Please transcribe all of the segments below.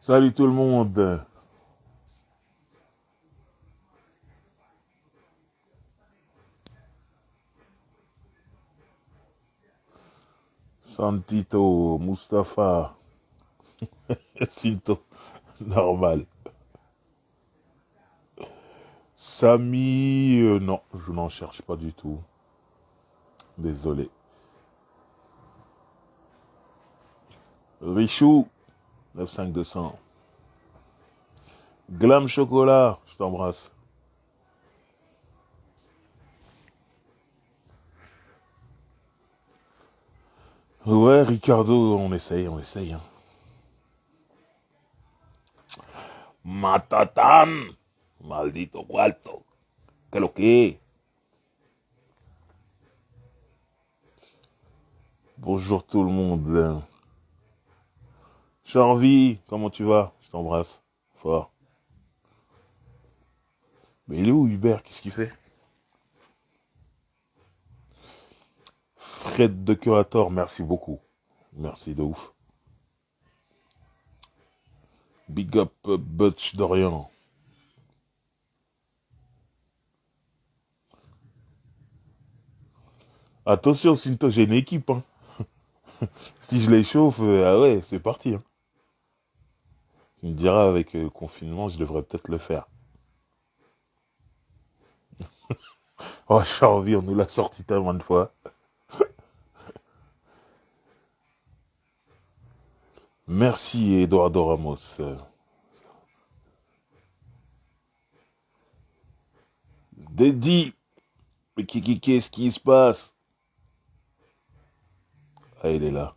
Salut tout le monde. Santito, Mustapha, Sinto, normal. Samy, non, je n'en cherche pas du tout. Désolé. Richou, 95200. Glam Chocolat, je t'embrasse. Ouais, Ricardo, on essaye. Hein. Matatán, maldito cuarto. ¿Qué lo que? Bonjour tout le monde. Charvi, comment tu vas? Je t'embrasse. Fort. Mais il est où Hubert? Qu'est-ce qu'il fait? Fred de Curator, merci beaucoup. Merci de ouf. Big up Butch Dorian. Attention, Sinto, j'ai une équipe. Hein. Si je les chauffe, ah ouais, c'est parti. Hein. Tu me diras, avec le confinement, je devrais peut-être le faire. Oh, Charvi, on nous l'a sorti tellement de fois. Merci, Eduardo Ramos. Dédi, mais qu'est-ce qui se passe? Ah, il est là.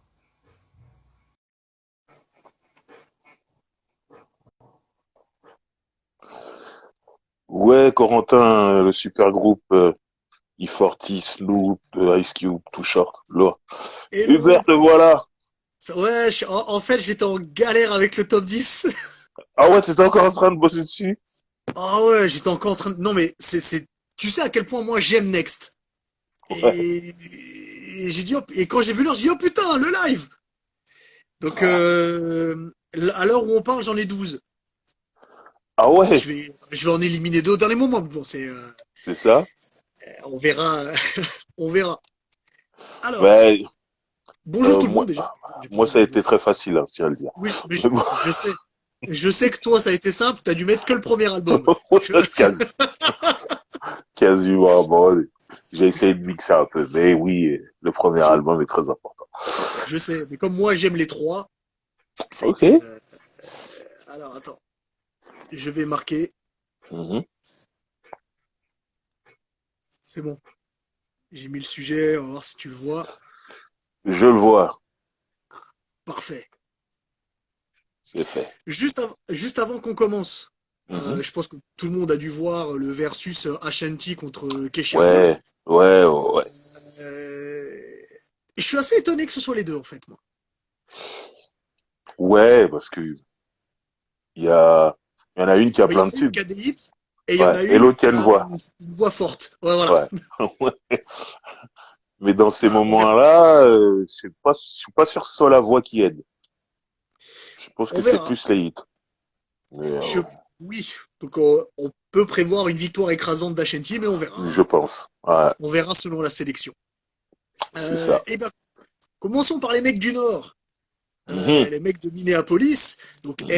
Ouais, Corentin, le super groupe E40, Snoop, Ice Cube, Too Short, là. Hubert, Hello. te voilà. Ouais, en fait, j'étais en galère avec le top 10. Ah ouais, t'étais encore en train de bosser dessus? Ah ouais, j'étais encore en train de... Non mais, tu sais à quel point moi j'aime Next. Ouais. Et j'ai dit, et quand j'ai vu l'heure, j'ai dit, oh putain, le live! Donc, à l'heure où on parle, j'en ai 12. Ah ouais, Je vais en éliminer deux au dernier moment. Mais bon, c'est ça. on verra, on verra. Alors, Ben, bonjour tout le moi, monde déjà. J'ai pas moi, dit ça a bonjour. été très facile, hein, si à le dire. Oui, mais Mais bon, je sais. Je sais que toi, ça a été simple, t'as dû mettre que le premier album. Je- quasi, quasiment, bon, j'ai essayé de mixer un peu, mais oui, le premier Je, album est très important. je sais, mais comme moi j'aime les trois, ça a Ok. été. Alors attends, je vais marquer. Mhm. C'est bon. J'ai mis le sujet, on va voir si tu le vois. Je le vois, Parfait. c'est fait. Juste avant qu'on commence, Mhm. je pense que tout le monde a dû voir le versus Ashanti contre Kesha Cole. Ouais, ouais, ouais. Euh, je suis assez étonné que ce soit les deux en fait, moi. Ouais, parce que il y en a une qui a Il y en plein de a une tubes. qui a des hits et il y en Ouais, a et une l'autre qui qui a une a voix. une voix forte. Ouais, voilà. Ouais. Mais dans ces On verra. moments-là, je suis pas sûr que ce soit la voix qui aide. Je pense On que c'est verra. plus les hits. Mais, Je, oui. Donc on peut prévoir une victoire écrasante d'Ashanti, mais on je verra. pense. Ouais, On verra selon la sélection. c'est ça. Eh ben, commençons par les mecs du Nord. Mhm, Les mecs de Minneapolis, donc mhm,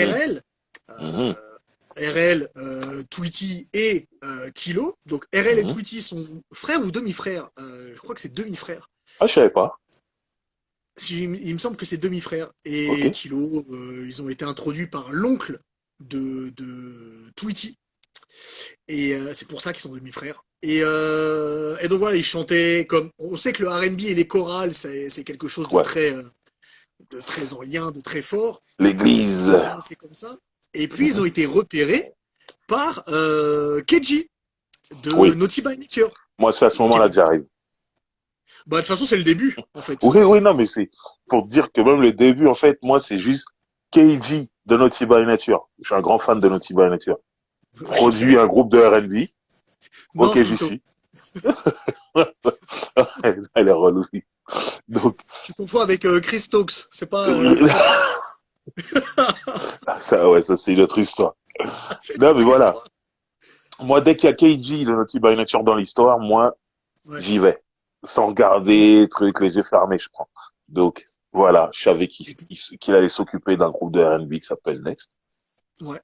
RL, mhm, Tweety et Tilo. Donc RL et mhm. Tweety sont frères ou demi-frères. Je crois que c'est demi-frères. Ah, je savais pas. Si, il me semble que c'est demi-frères. Ok. Et Tilo, ils ont été introduits par l'oncle de Tweety. Et c'est pour ça qu'ils sont demi-frères. Et donc voilà, ils chantaient comme... On sait que le R&B et les chorales, c'est quelque chose Ouais. de très en lien, de très fort. Donc L'église. ils ont commencé comme ça. Et puis ils Mhm. ont été repérés par Keji de Oui. Naughty by Nature. Moi, c'est à ce Qui moment-là était... que j'arrive. Bah, de toute façon, c'est le début, en fait. Oui, oui, non, mais c'est pour te dire que même le début, en fait, moi, c'est juste KG de Naughty by Nature. Je suis un grand fan de Naughty by Nature. Je Produit sais. un groupe de R&B. Non, Ok, j'y Sinto. suis. Elle est relou. Donc, Tu confonds avec Chris Stokes. C'est pas pareil. Ça, ouais, ça c'est une autre histoire. C'est une Non, mais autre voilà. histoire. Moi, dès qu'il y a KG, le Naughty by Nature dans l'histoire, moi, Ouais. j'y vais. Sans Et, regarder, truc, les yeux fermés, je prends. Donc, voilà, je savais et puis, qu'il allait s'occuper d'un groupe de R&B qui s'appelle Next. ouais.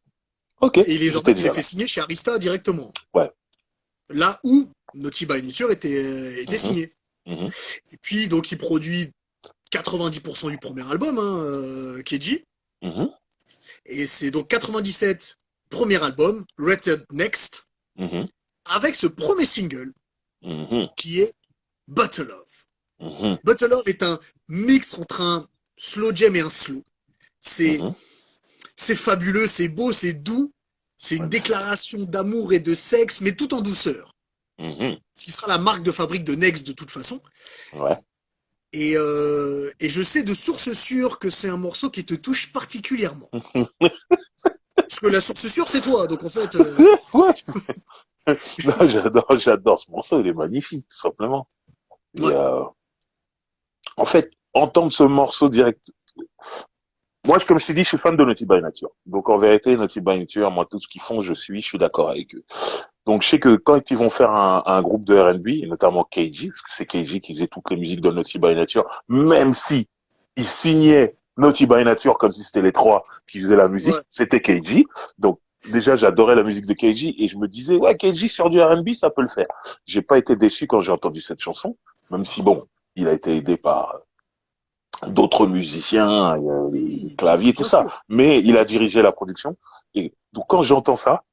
Ok, Et il j'étais il les déjà fait là. signer chez Arista directement. Ouais. Là où Naughty by Nature était Mhm, signé. mhm, Et puis, donc, il produit 90% du premier album, hein, KG. mhm, Et c'est donc 97, premier album, Rated Next, mhm, avec ce premier single mhm, qui est Butter Love. mhm, Butter Love est un mix entre un slow jam et un slow. C'est mhm. c'est fabuleux, c'est beau, c'est doux. C'est Ouais, une bien sûr. déclaration d'amour et de sexe, mais tout en douceur. Mhm, Ce qui sera la marque de fabrique de Next de toute façon. ouais. Et je sais de source sûre que c'est un morceau qui te touche particulièrement. Parce que la source sûre, c'est toi. Donc en fait, Ouais. Non, j'adore ce morceau, il est magnifique, tout simplement. Et ouais, en fait, entendre ce morceau direct. Moi, comme je t'ai dit, je suis fan de Naughty by Nature. Donc en vérité, Naughty by Nature, moi, tout ce qu'ils font, je suis d'accord avec eux. Donc je sais que quand ils vont faire un groupe de R&B, et notamment KG, parce que c'est KG qui faisait toutes les musiques de Naughty by Nature, même si ils signaient Naughty by Nature comme si c'était les trois qui faisaient la musique, ouais. c'était KG. Donc déjà, j'adorais la musique de KG et je me disais, ouais, KG sur du R&B, ça peut le faire. J'ai pas été déçu quand j'ai entendu cette chanson, même si bon, il a été aidé par d'autres musiciens, Oui, clavier, tout bien ça. sûr, Mais il a bien sûr. dirigé la production. Et donc quand j'entends ça,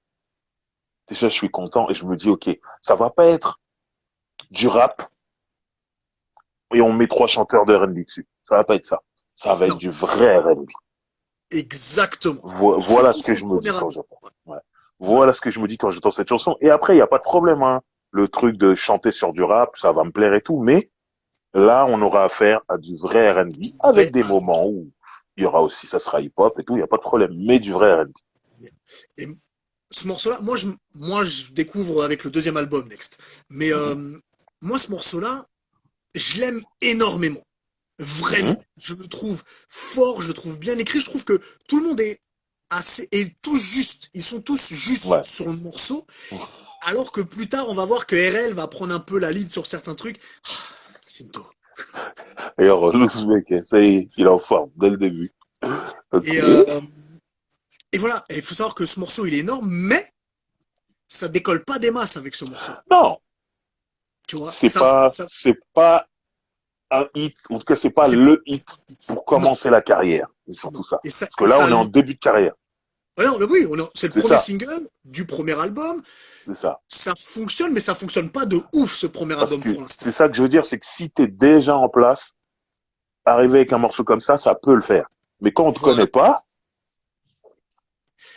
déjà je suis content et je me dis, ok, ça va pas être du rap et on met trois chanteurs de R&B dessus. Ça va pas être ça. Ça va être Non, du vrai R&B. exactement. Voilà Surtout ce que sur je le me dis premier quand album. j'entends. Ouais, Ouais. ouais. Voilà ce que je me dis quand j'entends cette chanson. Et après, il n'y a pas de problème. Hein. Le truc de chanter sur du rap, ça va me plaire et tout. Mais là, on aura affaire à du vrai R&B Du avec vrai des R&B. moments où il y aura aussi, ça sera hip-hop et tout. Il n'y a pas de problème. Mais du vrai R&B. Et ce morceau-là, moi, je découvre avec le deuxième album Next. Mais Mhm. moi, ce morceau-là, je l'aime énormément. Mhm. Vraiment. Je le trouve fort, je le trouve bien écrit. Je trouve que tout le monde est tous juste. Ils sont tous justes Ouais. sur le morceau. Alors que plus tard, on va voir que RL va prendre un peu la lead sur certains trucs. Ah, Cinto. D'ailleurs, le mec, ça y est, il est en forme dès le début. Ok. Et, euh, et voilà. Et il faut savoir que ce morceau, il est énorme, mais ça décolle pas des masses avec ce morceau. Non, Tu vois, ça, c'est pas un hit, en tout cas, c'est pas c'est le hit c'est pas vite. pour Non, commencer la carrière. C'est surtout non. ça. Et ça, Parce que et là, ça, on est en début de carrière. alors, oui, c'est le C'est premier ça. single du premier album. C'est ça. Ça fonctionne, mais ça fonctionne pas de ouf ce premier Parce album que pour l'instant. c'est ça que je veux dire, c'est que si t'es déjà en place, arriver avec un morceau comme ça peut le faire. Mais quand on te connaît Voilà. pas,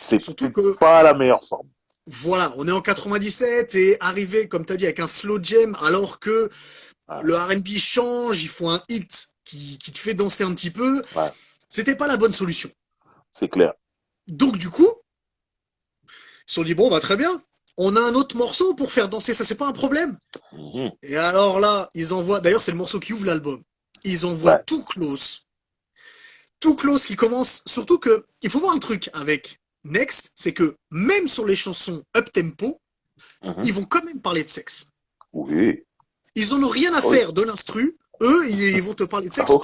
c'est Surtout peut-être que, pas la meilleure forme. voilà, on est en 97 et arrivé, comme tu as dit, avec un slow jam, alors que Ouais, le R&B change, il faut un hit qui te fait danser un petit peu. ouais, C'était pas la bonne solution. c'est clair. Donc, du coup, ils se sont dit, bon, bah, très bien. On a un autre morceau pour faire danser, ça, c'est pas un problème. Mhm. Et alors là, ils envoient, d'ailleurs, c'est le morceau qui ouvre l'album. Ils envoient Ouais. tout close. Tout close qui commence, surtout que, il faut voir un truc avec Next, c'est que même sur les chansons up-tempo, Mhm. ils vont quand même parler de sexe. Oui. Ils en ont rien à Ah oui. faire de l'instru. Eux, ils vont te parler de Ah sexe, oui.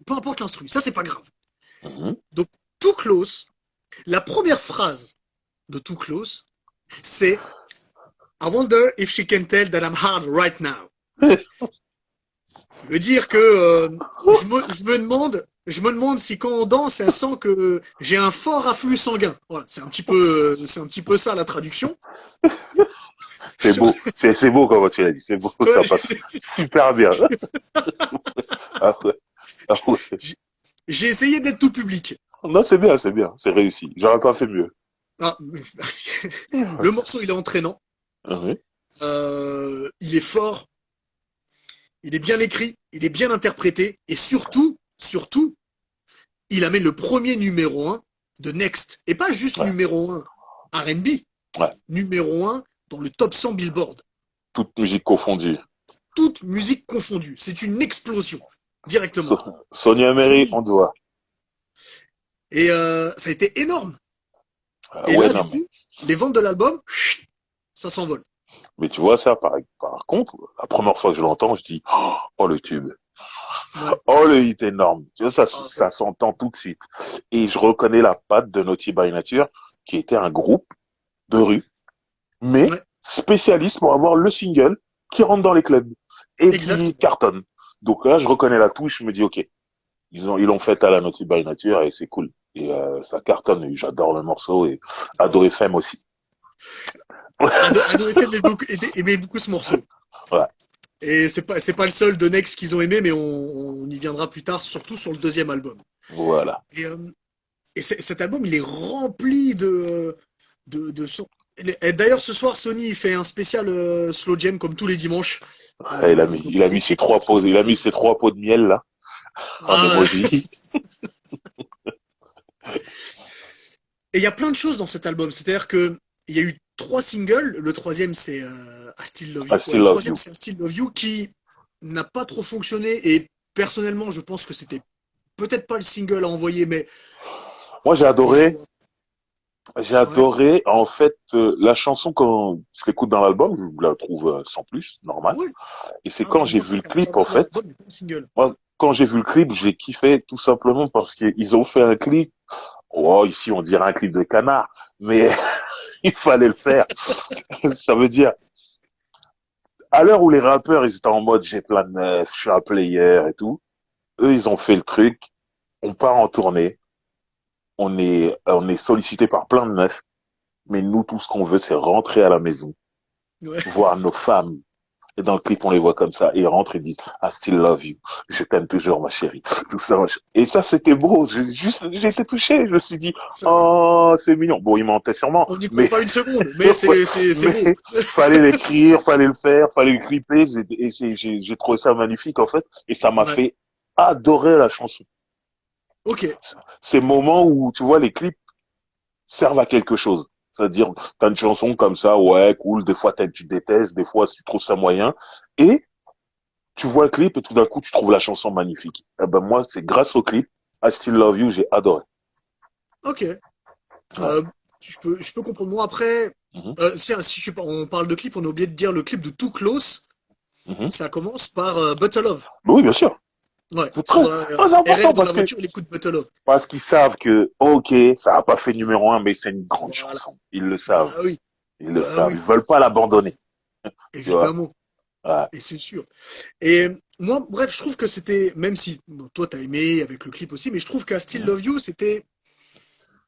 peu importe l'instru. Ça, c'est pas grave. Mhm. Donc, Too Close, la première phrase de Too Close, c'est I wonder if she can tell that I'm hard right now. Veut dire que je me demande si quand on danse, elle sent que j'ai un fort afflux sanguin. Voilà, c'est un petit peu ça la traduction. C'est beau. C'est beau comment tu l'as dit. C'est beau. Ça passe super bien. Ah ouais. Ah ouais. J'ai essayé d'être tout public. Non, c'est bien, c'est bien. C'est réussi. J'aurais pas fait mieux. Ah, merci. Ouais. Le morceau, il est entraînant. Mhm. Il est fort, il est bien écrit, il est bien interprété, et surtout, il amène le premier numéro un de Next. Et pas juste Ouais. numéro un R&B, Ouais. numéro un dans le top 100 Billboard. Toute musique confondue. Toute musique confondue. C'est une explosion, directement. Sonia Mary, Sony, on doit. Et ça a été énorme. Et Ouais, là, du non, mais, coup, les ventes de l'album, ça s'envole. mais tu vois ça, par contre, la première fois que je l'entends, je dis, oh le tube, Ouais. oh le hit énorme. Tu vois, Ah, ça s'entend tout de suite. Et je reconnais la patte de Naughty by Nature, qui était un groupe de rue, mais ouais, spécialiste pour avoir le single qui rentre dans les clubs et qui exact. cartonne. Donc là, je reconnais la touche, je me dis, ok, ils l'ont fait à la Naughty by Nature et c'est cool. Et ça cartonne, et j'adore le morceau et Ado Oh. FM aussi. Ado FM aimait beaucoup ce morceau. Ouais, Et c'est pas le seul de Next qu'ils ont aimé, mais on y viendra plus tard, surtout sur le deuxième album. voilà. Et, euh, et cet album, il est rempli de sons. Et d'ailleurs, ce soir, Sony il fait un spécial Slow Jam comme tous les dimanches. Ouais, Donc il a allez mis ses checker ça sur il a mis Facebook. ses 3 pots de miel là en Ah, emoji. et il y a plein de choses dans cet album. C'est-à-dire que il y a eu trois singles. Le troisième, c'est I Still Love I You. Ouais, still le love troisième, you. c'est I Still Love You qui n'a pas trop fonctionné. Et personnellement, je pense que c'était peut-être pas le single à envoyer, mais Moi l'histoire. j'ai Ouais. adoré en fait la chanson quand je l'écoute dans l'album, je la trouve sans plus, normal. Ouais. Et c'est Ah, quand au j'ai vu le contraire, sa clip en place dans fait, l'album n'est pas un single. moi quand j'ai vu le clip, j'ai kiffé tout simplement parce qu'ils ont fait un clip. Oh, ici on dirait un clip de canard, mais il fallait le faire. Ça veut dire à l'heure où les rappeurs ils étaient en mode j'ai plein de meufs, je suis un player et tout, eux ils ont fait le truc, on part en tournée, on est sollicité par plein de meufs, mais nous tout ce qu'on veut c'est rentrer à la maison, Ouais. voir nos femmes. Et dans le clip, on les voit comme ça. Et ils rentrent et disent, I still love you. Je t'aime toujours, ma chérie. Tout ça, et ça, c'était beau. J'ai été touché. Je me suis dit, Ça, oh, c'est mignon. Bon, ils mentaient sûrement, on n'y croit pas une seconde, mais ouais, c'est mais beau. fallait l'écrire, fallait le faire, fallait le clipper. Et j'ai trouvé ça magnifique, en fait. Et ça m'a Ouais. fait adorer la chanson. Ok. Ces moments où, tu vois, les clips servent à quelque chose. C'est-à-dire, t'as une chanson comme ça, ouais, cool. Des fois, tu détestes, des fois, tu trouves ça moyen. Et tu vois le clip et tout d'un coup, tu trouves la chanson magnifique. Eh ben, moi, c'est grâce au clip, I Still Love You, j'ai adoré. Ok. Ouais. Euh, je peux comprendre. Moi, après, Mhm. si je sais pas, on parle de clip, on a oublié de dire le clip de Too Close. Mhm. Ça commence par Better Love. Bah oui, bien sûr. Ouais. C'est Sur très RL important dans la voiture, il écoute Better Love. parce qu'ils savent que, ok, ça n'a pas fait numéro un, mais c'est une grande Voilà. chanson. Ils le Bah savent. oui. Ils le Bah savent. Ils oui. veulent pas l'abandonner. Tu vois. Évidemment. Ouais. Et c'est sûr. Et moi, bref, je trouve que c'était, même si bon, toi t'as aimé avec le clip aussi, mais je trouve qu'à Still Mhm. Love You, c'était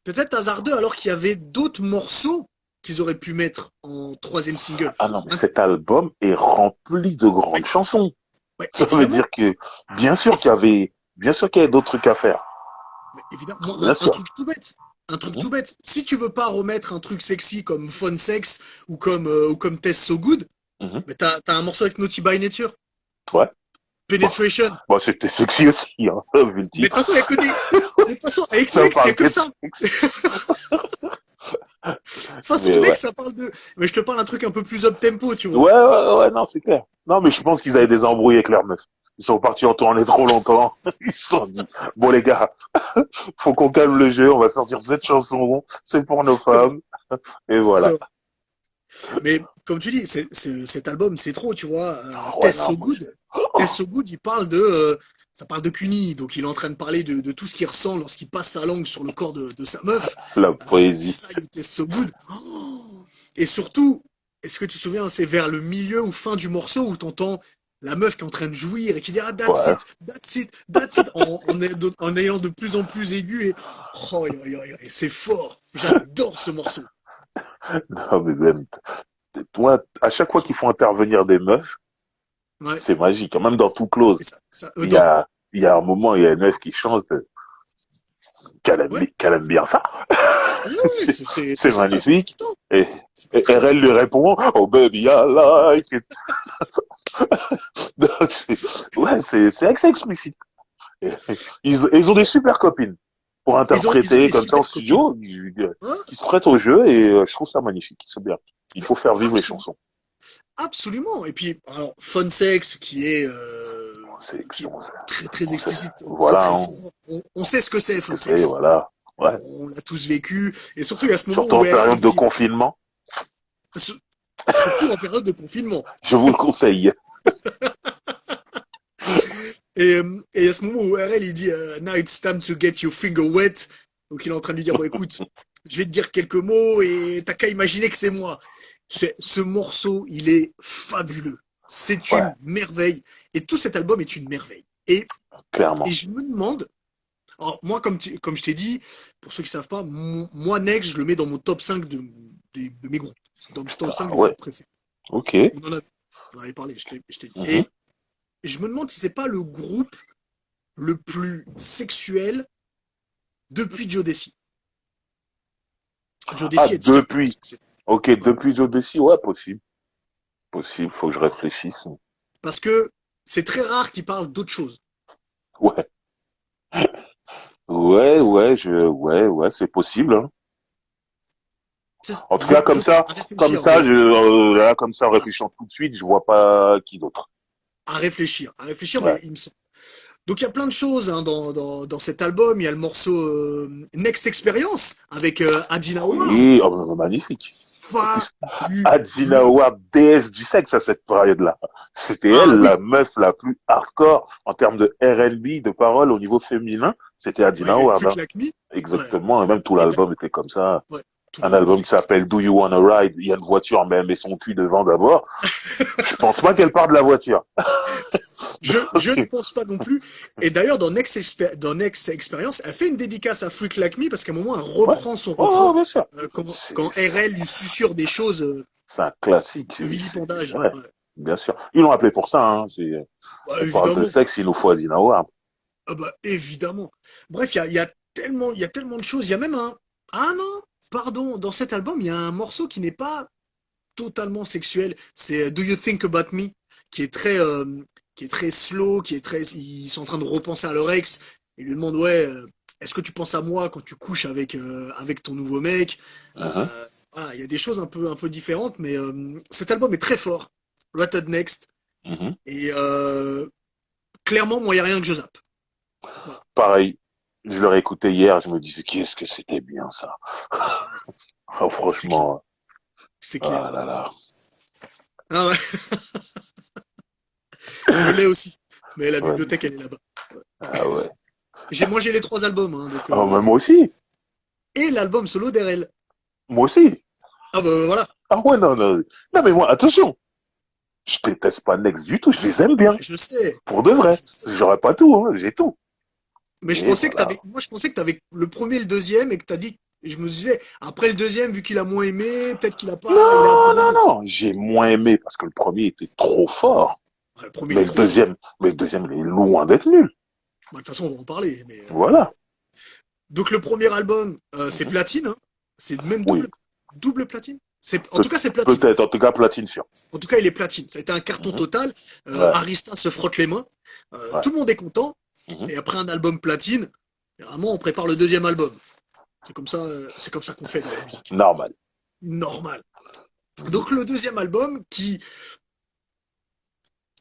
peut-être hasardeux alors qu'il y avait d'autres morceaux qu'ils auraient pu mettre en troisième single. Ah non, mais Un- cet album est rempli de ouais, grandes chansons. ouais, Ça veut évidemment, dire que, bien sûr qu'il y avait d'autres trucs à faire. mais évidemment, moi, Bien un sûr. truc tout bête. Un truc Mhm. tout bête. Si tu veux pas remettre un truc sexy comme Phone Sex ou comme Test So Good, Mhm. mais t'as un morceau avec Naughty by Nature, Ouais. Bon, Penetration. bon, c'était sexy aussi, hein, vu le Mais de toute titre. façon, il y a que des. Mais de toute façon, avec Ça Next, il y a parle que que de ça. sexe. Façon Mais Next, ouais. ça parle de. Mais je te parle un truc un peu plus up tempo, tu vois. Ouais, non, c'est clair. Non, mais je pense qu'ils avaient des embrouilles avec leur meuf. Ils sont partis en tournée trop longtemps. Ils se sont dit, bon les gars, faut qu'on calme le jeu, on va sortir cette chanson, c'est pour nos C'est vrai, femmes, et c'est voilà. vrai. Mais comme tu dis, cet album, c'est trop, tu vois. Ouais, non, moi, Test So Good, il parle ça parle de Cuny, donc il est en train de parler de tout ce qu'il ressent lorsqu'il passe sa langue sur le corps de sa meuf. la C'est poésie. ça, You Test So Good. Oh. Et surtout, est-ce que tu te souviens, c'est vers le milieu ou fin du morceau où t'entends la meuf qui est en train de jouir et qui dit ah that's Ouais. it, that's it, that's it en ayant de plus en plus aigu et oh, c'est fort. J'adore ce morceau. Non, mais même, toi, à chaque fois qu'ils font intervenir des meufs, Ouais. c'est magique. Même dans Tout Et Close, ça dans il y a un moment, il y a une meuf qui chante ouais. qu'elle aime bien ça. Ouais, ouais, c'est C'est ça, c'est magnifique. important. Et, C'est très RL lui important. répond, oh baby, I like it. Donc, ouais, c'est assez explicite. Ils ont des super copines pour Ils ont interpréter des comme ça en super copines. studio, Hein? qui se prêtent au jeu et je trouve ça magnifique. C'est bien. Il faut faire vivre les Absolument. chansons. Absolument. Et puis, alors, Fun Sex, qui est C'est, très, très explicite, très, voilà, très hein, fort. On sait ce que c'est, c'est ce que Fun c'est, Sex. voilà. Ouais. On l'a tous vécu. Et surtout, il y a ce moment Surtout où en RL, période il de dit, confinement. sur- surtout en période de confinement. Je vous le conseille. Et il y a ce moment où RL, il dit, Now it's time to get your finger wet. Donc il est en train de lui dire, bon écoute, je vais te dire quelques mots et t'as qu'à imaginer que c'est moi. Ce morceau, il est fabuleux. C'est Ouais, une merveille. Et tout cet album est une merveille. Et clairement. je me demande, alors moi, comme je t'ai dit, pour ceux qui savent pas, moi, Next, je le mets dans mon top 5 de mes groupes. C'est dans mon top 5 Putain, des ouais. groupes préférés. Ok. On en avait parlé, je t'ai dit. Mhm. Et je me demande si c'est pas le groupe le plus sexuel depuis Joe Desi. Joe Ah, Desi est déjà depuis. Ok, ouais. depuis Odyssey, ouais, possible. Possible, faut que je réfléchisse. Parce que c'est très rare qu'il parle d'autre chose. Ouais. Ouais, c'est possible, hein. En tout cas, Je pense à comme réfléchir, ça, là, comme ça, en voilà, réfléchissant tout de suite, je vois pas qui d'autre. à réfléchir, mais Ouais. il me semble. Donc il y a plein de choses hein, dans cet album. Il y a le morceau Next Experience avec Adina Howard. Oui, oh, magnifique. En plus, Adina Fabuleux. Howard, déesse du sexe à cette période-là. C'était Ah elle, la oui, meuf la plus hardcore en termes de R&B, de paroles au niveau féminin. C'était Adina ouais, Howard, Freak hein. Like Me. Ouais. Exactement. Et même tout Et l'album était comme ça. ouais, tout Un l'album album était qui comme ça. s'appelle Do You Wanna Ride? Il y a une voiture, mais elle met son cul devant d'abord. Je pense pas qu'elle part de la voiture. Je ne Ok. pense pas non plus. Et d'ailleurs, dans Next Experience, elle fait une dédicace à Freak Like Me parce qu'à un moment, elle Ouais. reprend son Oh, refrain bien sûr. quand RL lui susurre des choses C'est un classique. de vilipendage. Ouais, Ouais. bien sûr. Ils l'ont appelé pour ça, hein. Bah, On parle de évidemment. sexe, il nous faut Adina Howard. Ah bah, évidemment. Bref, il y a tellement de choses. Il y a même un. Ah non, pardon, dans cet album, il y a un morceau qui n'est pas totalement sexuel. C'est Do You Think About Me, qui est qui est très slow, qui est très. Ils sont en train de repenser à leur ex. Ils lui demandent, ouais, est-ce que tu penses à moi quand tu couches avec ton nouveau mec? Mhm, Voilà, il y a des choses un peu différentes, mais cet album est très fort. Rated Next. mhm. Et clairement, moi, il n'y a rien que je zappe. Voilà. Pareil. Je l'aurais écouté hier, je me disais, qu'est-ce que c'était bien, ça. Ah ouais, Oh, c'est clair. franchement. C'est clair. Ah là là. Ah ouais, je l'ai aussi. Mais la bibliothèque, elle est Magnifique. là-bas. Ouais. Ah ouais. Moi, j'ai les trois albums, hein, donc, Ah, mais moi aussi. et l'album solo d'RL. Moi aussi. Ah bah voilà. Ah ouais, non, non. Non, mais moi, attention. Je déteste pas Next du tout. Je les aime Ouais, bien. je sais. Pour de Je vrai. sais. J'aurais pas tout, hein. J'ai tout. Mais Mais voilà. je pensais que t'avais le premier et le deuxième et que t'as dit, et je me disais, après le deuxième, vu qu'il a moins aimé, peut-être il a Non, non, abandonné. non. J'ai moins aimé parce que le premier était trop fort. Ouais, le premier, il est trop fort. Mais le deuxième, il est loin d'être nul. Bah, de toute façon, on va en parler. Voilà. Donc, le premier album, c'est Mhm. platine, hein. C'est même Oui. double platine. En Pe- tout cas, c'est platine. Peut-être. En tout cas, platine sûr. En tout cas, il est platine. Ça a été un carton Mhm. total. Ouais. Arista se frotte les mains. Ouais. Tout le monde est content. Mhm. Et après un album platine, généralement, on prépare le deuxième album. C'est comme ça qu'on fait dans la musique. Normal. Normal. Mhm. Donc le deuxième album, qui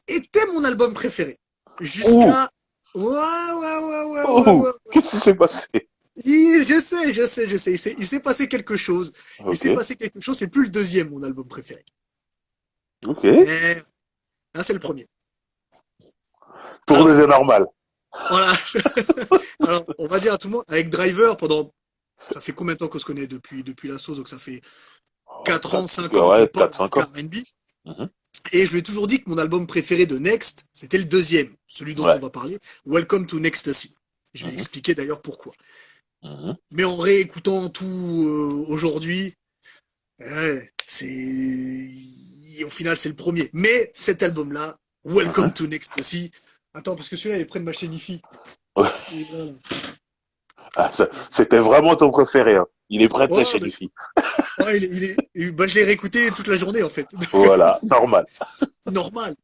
était mon album préféré, Ouh, jusqu'à... Ouais, ouais, ouais, ouais, ouais, ouh, ouais. qu'est-ce qui s'est passé? Je sais. Il s'est passé quelque chose. Il Ok, s'est passé quelque chose. C'est plus le deuxième, mon album préféré. ok. Mais là, c'est le premier. Pour Alors, des normal. voilà. Alors, on va dire à tout le monde, avec Driver, ça fait combien de temps qu'on se connaît depuis la sauce? Donc ça fait Oh, 4 ans, 4, 5 ans qu'on ouais, parle, 4, en tout 5 cas ans. R&B. Mhm. Et je lui ai toujours dit que mon album préféré de Next, c'était le deuxième, celui dont on Ouais. va parler, Welcome to Next. Je vais Mhm. expliquer d'ailleurs pourquoi. Mhm. Mais en réécoutant tout aujourd'hui, ouais, au final c'est le premier. Mais cet album-là, Mhm. Welcome to Next. Attends, parce que celui-là il est près de ma chaîne IFI. Ouais. Et voilà. Ah, Et- c'était vraiment ton préféré, hein. Il est prêt de ta Ouais, chaîne, mais- ici. ouais, bah, je l'ai réécouté toute la journée en fait. Voilà, normal. Normal.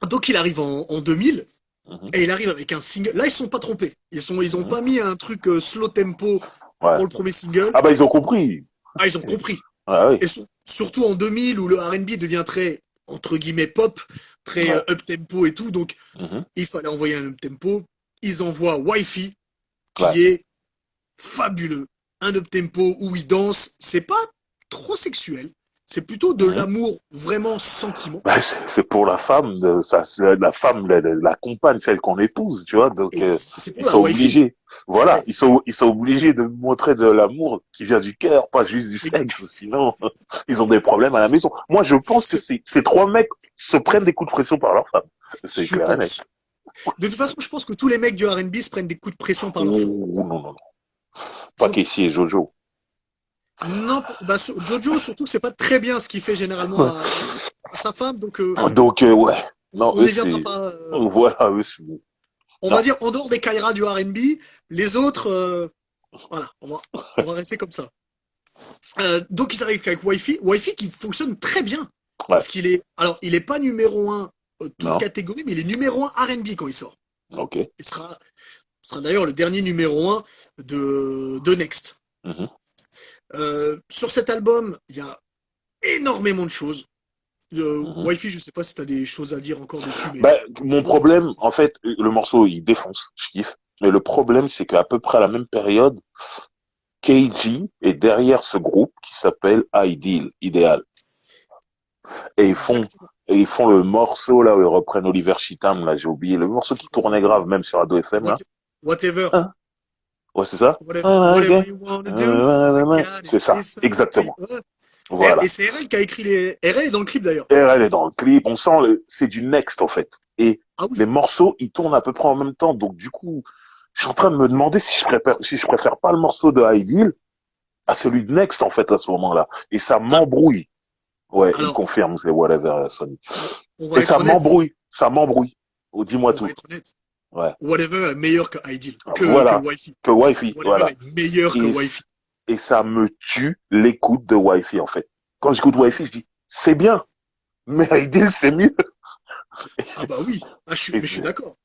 Donc il arrive en 2000 Mhm. et il arrive avec un single. Là ils se sont pas trompés. Ils ont Mhm. pas mis un truc slow tempo Ouais. pour le premier single. Ah bah, ils ont compris. Ah ils ont compris. Ah oui. Et surtout en 2000 où le R&B devient très entre guillemets pop, très Ouais. up tempo et tout. Donc Mhm. il fallait envoyer un up tempo. Ils envoient Wi-Fi Ouais. qui est fabuleux. Un up-tempo où il danse, c'est pas trop sexuel. C'est plutôt de Mhm. l'amour vraiment sentiment. Bah, c'est pour la femme, ça, la femme, la compagne, celle qu'on épouse, tu vois. Donc, Et c'est ils pour la sont wifey. obligés. Eh Voilà, ouais. ils sont obligés de montrer de l'amour qui vient du cœur, pas juste du sexe. Sinon, ils ont des problèmes à la maison. Moi, je pense que C'est- ces trois mecs se prennent des coups de pression par leur femme. C'est Je clair et net. pense. De toute façon, je pense que tous les mecs du R&B se prennent des coups de pression par leur femme. Ouh, non, non, non. Pas Je Casey et Jojo. Non, bah, Jojo, surtout, c'est pas très bien ce qu'il fait généralement à sa femme, donc Donc, ouais. Non, on eux, n'y viendra c'est, pas. voilà, eux, c'est, On non. va dire en dehors des Kaira du R&B, les autres, voilà, on va rester comme ça. Donc ils arrivent avec Wi-Fi qui fonctionne très bien Ouais. parce alors il est pas numéro un toute Non. catégorie, mais il est numéro un R&B quand il sort. Ok. Il sera d'ailleurs le dernier numéro un de Next. Mhm. Sur cet album, il y a énormément de choses. Mhm. Wi-Fi, je sais pas si tu as des choses à dire encore dessus, mais Bah, mon vraiment, c'est problème, en fait, le morceau, il défonce, je kiffe. Mais le problème, c'est qu'à peu près à la même période, KG est derrière ce groupe qui s'appelle Ideal, Idéal. Et exactement. ils font le morceau, là, où ils reprennent Oliver Cheatham, là, j'ai oublié, le morceau qui C'est tournait grave, même sur Ado FM, là. what- whatever, Hein. Ouais, c'est ça? whatever Ok. you wanna do, I got it C'est ça, inside you. exactement. Ouais. Et Voilà. c'est RL qui a écrit les. RL est dans le clip d'ailleurs. Et elle est dans le clip, on sent, c'est du next, en fait. Et Ah les oui. morceaux, ils tournent à peu près en même temps, donc du coup, je suis en train de me demander si je préfère pas le morceau de Ideal à celui de Next, en fait, à ce moment-là. Et ça Ah, m'embrouille. Ouais, il alors, confirme, c'est whatever, Sony. on, on Et va être honnête. ça m'embrouille. Oh, dis-moi On va tout. être honnête. Ouais. Whatever est meilleur que Ideal, que Voilà. Wi-Fi. Que Wi-Fi, Whatever voilà. est meilleur que Et, Wi-Fi. et ça me tue l'écoute de Wi-Fi, en fait. Quand j'écoute Ah Wi-Fi, je oui. dis, c'est bien, mais Ideal, c'est mieux. Ah bah oui. Et, Mais je suis d'accord.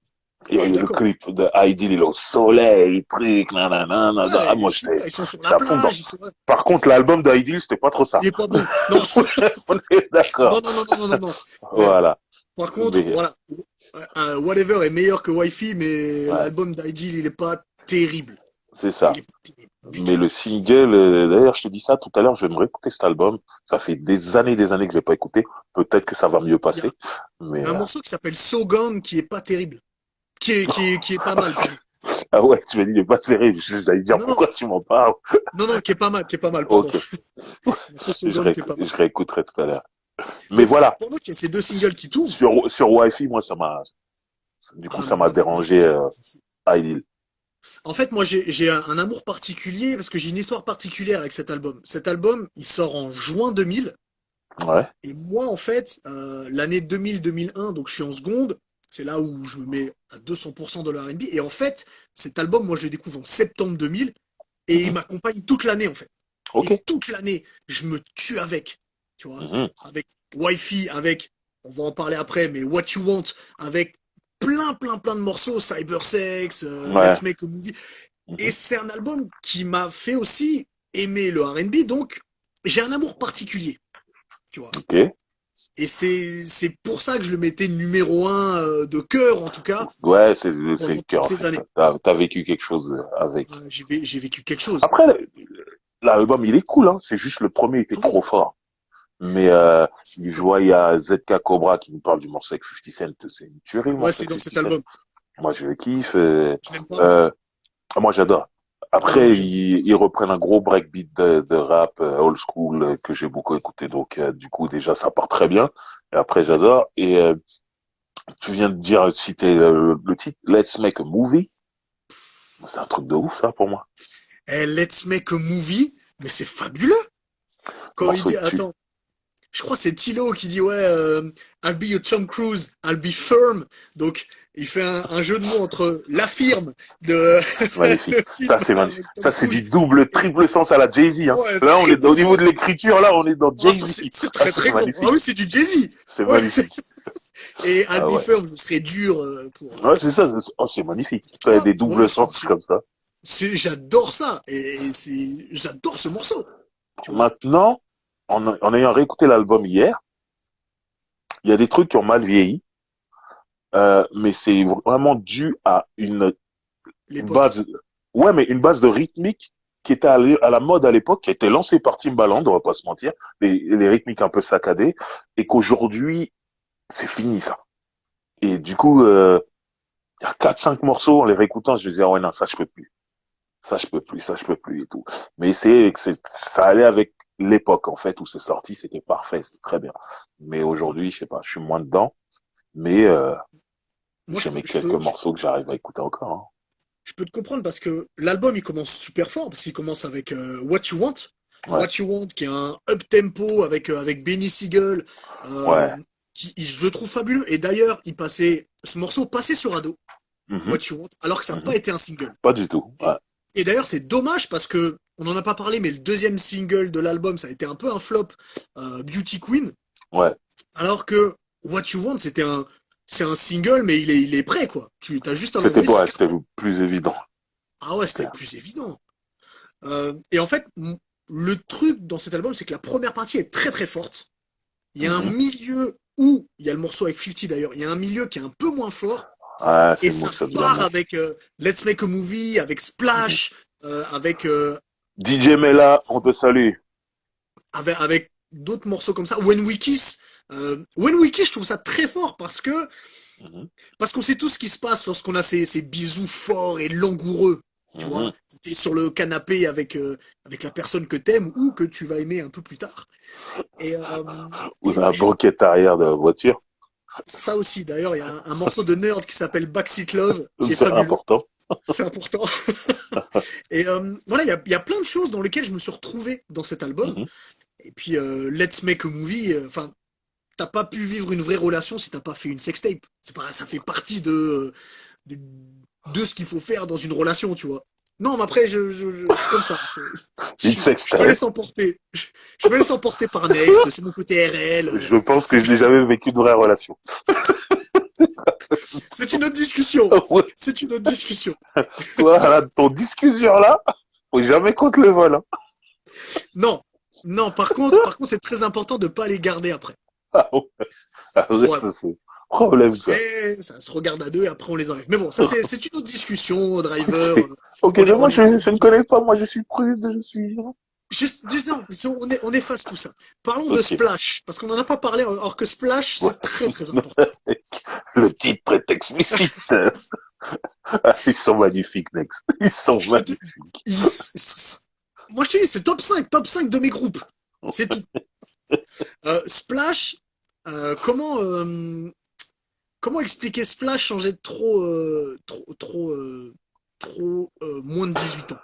et Je suis le d'accord. clip de Ideal, il est au soleil, truc, nanana, nanana. Ouais, Ah, il est moi, super. Ils sont sur j'étais la à fond dedans. plage. Par contre, l'album d'Ideal, c'était pas trop ça. Il est pas bon. Non. On est Non, d'accord. non, non, non, non, non, non. Euh, Voilà. Par contre, Mais, voilà. Whatever est meilleur que Wi-Fi, mais ouais, l'album d'Ideal, il est pas terrible. c'est Il ça. est pas terrible du Mais tout. le single, d'ailleurs, je te dis ça tout à l'heure, je vais me réécouter cet album. Ça fait des années que je l'ai pas écouté. Peut-être que ça va mieux Il y a, passer. il y Mais, a un morceau qui s'appelle So Gone qui est pas terrible. Qui est pas mal, pardon. ah ouais, tu m'as dit, il est pas terrible. J'allais dire, Non, non, pourquoi tu m'en parles? non, non, qui est pas mal, pardon. Ok. Morceau So Gone qui est pas mal. Je réécouterai tout à l'heure. Mais Mais voilà. pendant qu'il y a ces deux singles qui tournent, Sur Wi-Fi, moi, du coup, ah, ça mais m'a moi, dérangé, je suis- Ideal. En fait, moi, j'ai un amour particulier parce que j'ai une histoire particulière avec cet album. Cet album, il sort en juin 2000. Ouais. Et moi, en fait, l'année 2000-2001, donc je suis en seconde, c'est là où je me mets à 200% de l'R&B. Et en fait, cet album, moi, je le découvre en septembre 2000 et il Mhm. m'accompagne toute l'année, en fait. Ok. Et toute l'année, je me tue avec, tu vois, Mhm. avec Wi-Fi, avec, on va en parler après, mais What You Want, avec plein, plein, plein de morceaux, Cybersex, Ouais. Let's Make a Movie. Et Mhm. c'est un album qui m'a fait aussi aimer le R&B, donc j'ai un amour particulier, tu vois. Ok. Et c'est pour ça que je le mettais numéro un de cœur, en tout cas, Ouais, c'est pendant le toutes cœur, en ces fait. années. T'as vécu quelque chose avec. J'ai vécu quelque chose. Après, l'album, il est cool, hein. C'est juste le premier était Ah oui, trop fort. Mais, je suis je d'accord. vois, il y a ZK Cobra qui nous parle du morceau avec 50 Cent. C'est une tuerie, le Ouais, morceau c'est avec dans cet 50 Cent. album. Moi, je le kiffe. Je l'aime pas, moi. Euh, moi, j'adore. Ah ouais, Après, j'aime bien. ils reprennent un gros breakbeat de rap old school que j'ai beaucoup écouté. Donc, du coup, déjà, ça part très bien. Et après, Ouais. j'adore. Et tu viens de dire, citer le titre, Let's Make a Movie. C'est un truc de ouf, ça, pour moi. Let's make a movie, mais c'est fabuleux. Le Quand il morceau, dit, il tue. attends, je crois que c'est Tilo qui dit, ouais, I'll be your Tom Cruise, I'll be firm. Donc, il fait un jeu de mots entre la firme de Magnifique. le film avec Tom Ça, c'est du Cruise double, et triple sens à la Jay-Z, hein. ouais, Là, on est au triple niveau de sens. l'écriture, là, on est dans Ah, ça, Jay-Z. c'est Ah, très c'est très grand. Ah magnifique. oui, c'est du Jay-Z. C'est Ouais. magnifique. Et I'll Ah be ouais. firm, je serai dur Ouais, c'est ça. Oh, c'est magnifique. pour Quand il y a toi. des Ouais, doubles sens comme ça. j'adore ça. J'adore ce morceau. Tu vois. Maintenant, en ayant réécouté l'album hier, il y a des trucs qui ont mal vieilli, mais c'est vraiment dû à une L'époque. base. Ouais, mais une base de rythmique qui était à la mode à l'époque, qui a été lancée par Timbaland, on va pas se mentir, les rythmiques un peu saccadées, et qu'aujourd'hui, c'est fini ça. Et du coup, il y a 4, 5 morceaux, en les réécoutant, je me disais, ah ouais, non, ça je peux plus. Ça je peux plus, ça je peux plus et tout. Mais ça allait avec l'époque, en fait, où c'est sorti, c'était parfait, c'était très bien. Mais Ouais. aujourd'hui, je sais pas, je suis moins dedans, mais Moi, j'ai mes quelques morceaux que j'arrive à écouter encore. Hein. je peux te comprendre parce que l'album il commence super fort parce qu'il commence avec What You Want. Ouais, What You Want qui est un up tempo avec Benny Siegel euh, ouais. je le trouve fabuleux et d'ailleurs il passait ce morceau passé sur Ado What Mhm, You Want alors que ça n'a pas mhm. été un single. Pas du tout. Et, Ouais, et d'ailleurs c'est dommage parce que on n'en a pas parlé mais le deuxième single de l'album ça a été un peu un flop, Beauty Queen, ouais. alors que What You Want c'est un single mais il est prêt quoi. Tu as juste à C'était l'envoyer ça ouais, c'était cartonne. plus évident. Ah ouais, c'était Clair. plus évident. Et en fait, le truc dans cet album, c'est que la première partie est très très forte. Il y a un Mhm. milieu où, il y a le morceau avec 50 d'ailleurs, il y a un milieu qui est un peu moins fort. Ouais, Et c'est mou, ça ça devient part mou. avec Let's Make a Movie, avec Mhm. Splash, avec, DJ Mela, on te salue. avec d'autres morceaux comme ça. When We Kiss. When We Kiss, je trouve ça très fort Mhm. parce qu'on sait tout ce qui se passe lorsqu'on a ces bisous forts et langoureux. Tu vois, Mhm. t'es sur le canapé avec la personne que t'aimes ou que tu vas aimer un peu plus tard. Et, Ou dans la banquette arrière de la voiture. ça aussi, d'ailleurs, il y a un morceau de Nerd qui s'appelle Backseat Love, qui est C'est fabuleux. important. C'est important. Et voilà, il y a plein de choses dans lesquelles je me suis retrouvé dans cet album. Mhm. Et puis, Let's Make a Movie, enfin, t'as pas pu vivre une vraie relation si t'as pas fait une sextape. C'est pas, ça fait partie de, de ce qu'il faut faire dans une relation, tu vois. Non, mais après, c'est comme ça. Une Je me laisse sextape. emporter. Je me laisse emporter par Next, c'est mon côté RL. Je pense C'est que je n'ai jamais vécu de vraie relation. c'est une autre discussion. C'est une autre discussion. Toi, là, ton discussion là, faut jamais contre le vol. Hein. Non, non, par contre, c'est très important de pas les garder après. Ah ouais, ah ouais, Voilà. ça c'est Ça problème se ça. fait, ça se regarde à deux et après on les enlève. Mais bon, ça c'est une autre discussion, Driver. Ok, ok, On moi n'est pas je du ne tout. connais pas, moi je suis prude, je suis. Non, on efface tout ça. Parlons de Ok. Splash, parce qu'on n'en a pas parlé, alors que Splash, Ouais. c'est très très important. Le titre est explicite. Ah, ils sont magnifiques, Next. Ils sont Je te, magnifiques. il- moi je te dis, c'est top 5 de mes groupes. C'est tout. Splash, comment, comment expliquer Splash sans être trop moins de 18 ans?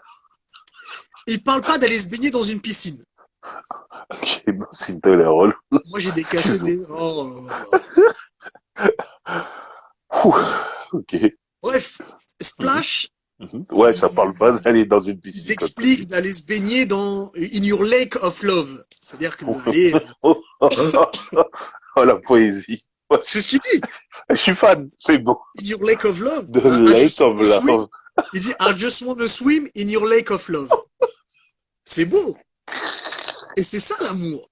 Il parle pas d'aller se baigner dans une piscine. Ok, non, c'est intolérable. Moi j'ai des Excuse-moi. cassettes. Ouh, ok. Bref, Mhm, Splash, mhm. Ouais, ça parle pas ils, d'aller dans une ils piscine, comme tu expliquent dis. d'aller se baigner dans In Your Lake of Love. C'est-à-dire que, allez, Oh, la poésie. Ouais, c'est ce qu'il dit. je suis fan, c'est beau. In Your Lake of Love. The I Lake just of wanna swim. Love. Il dit I just wanna swim in your lake of love. C'est beau. Et c'est ça l'amour.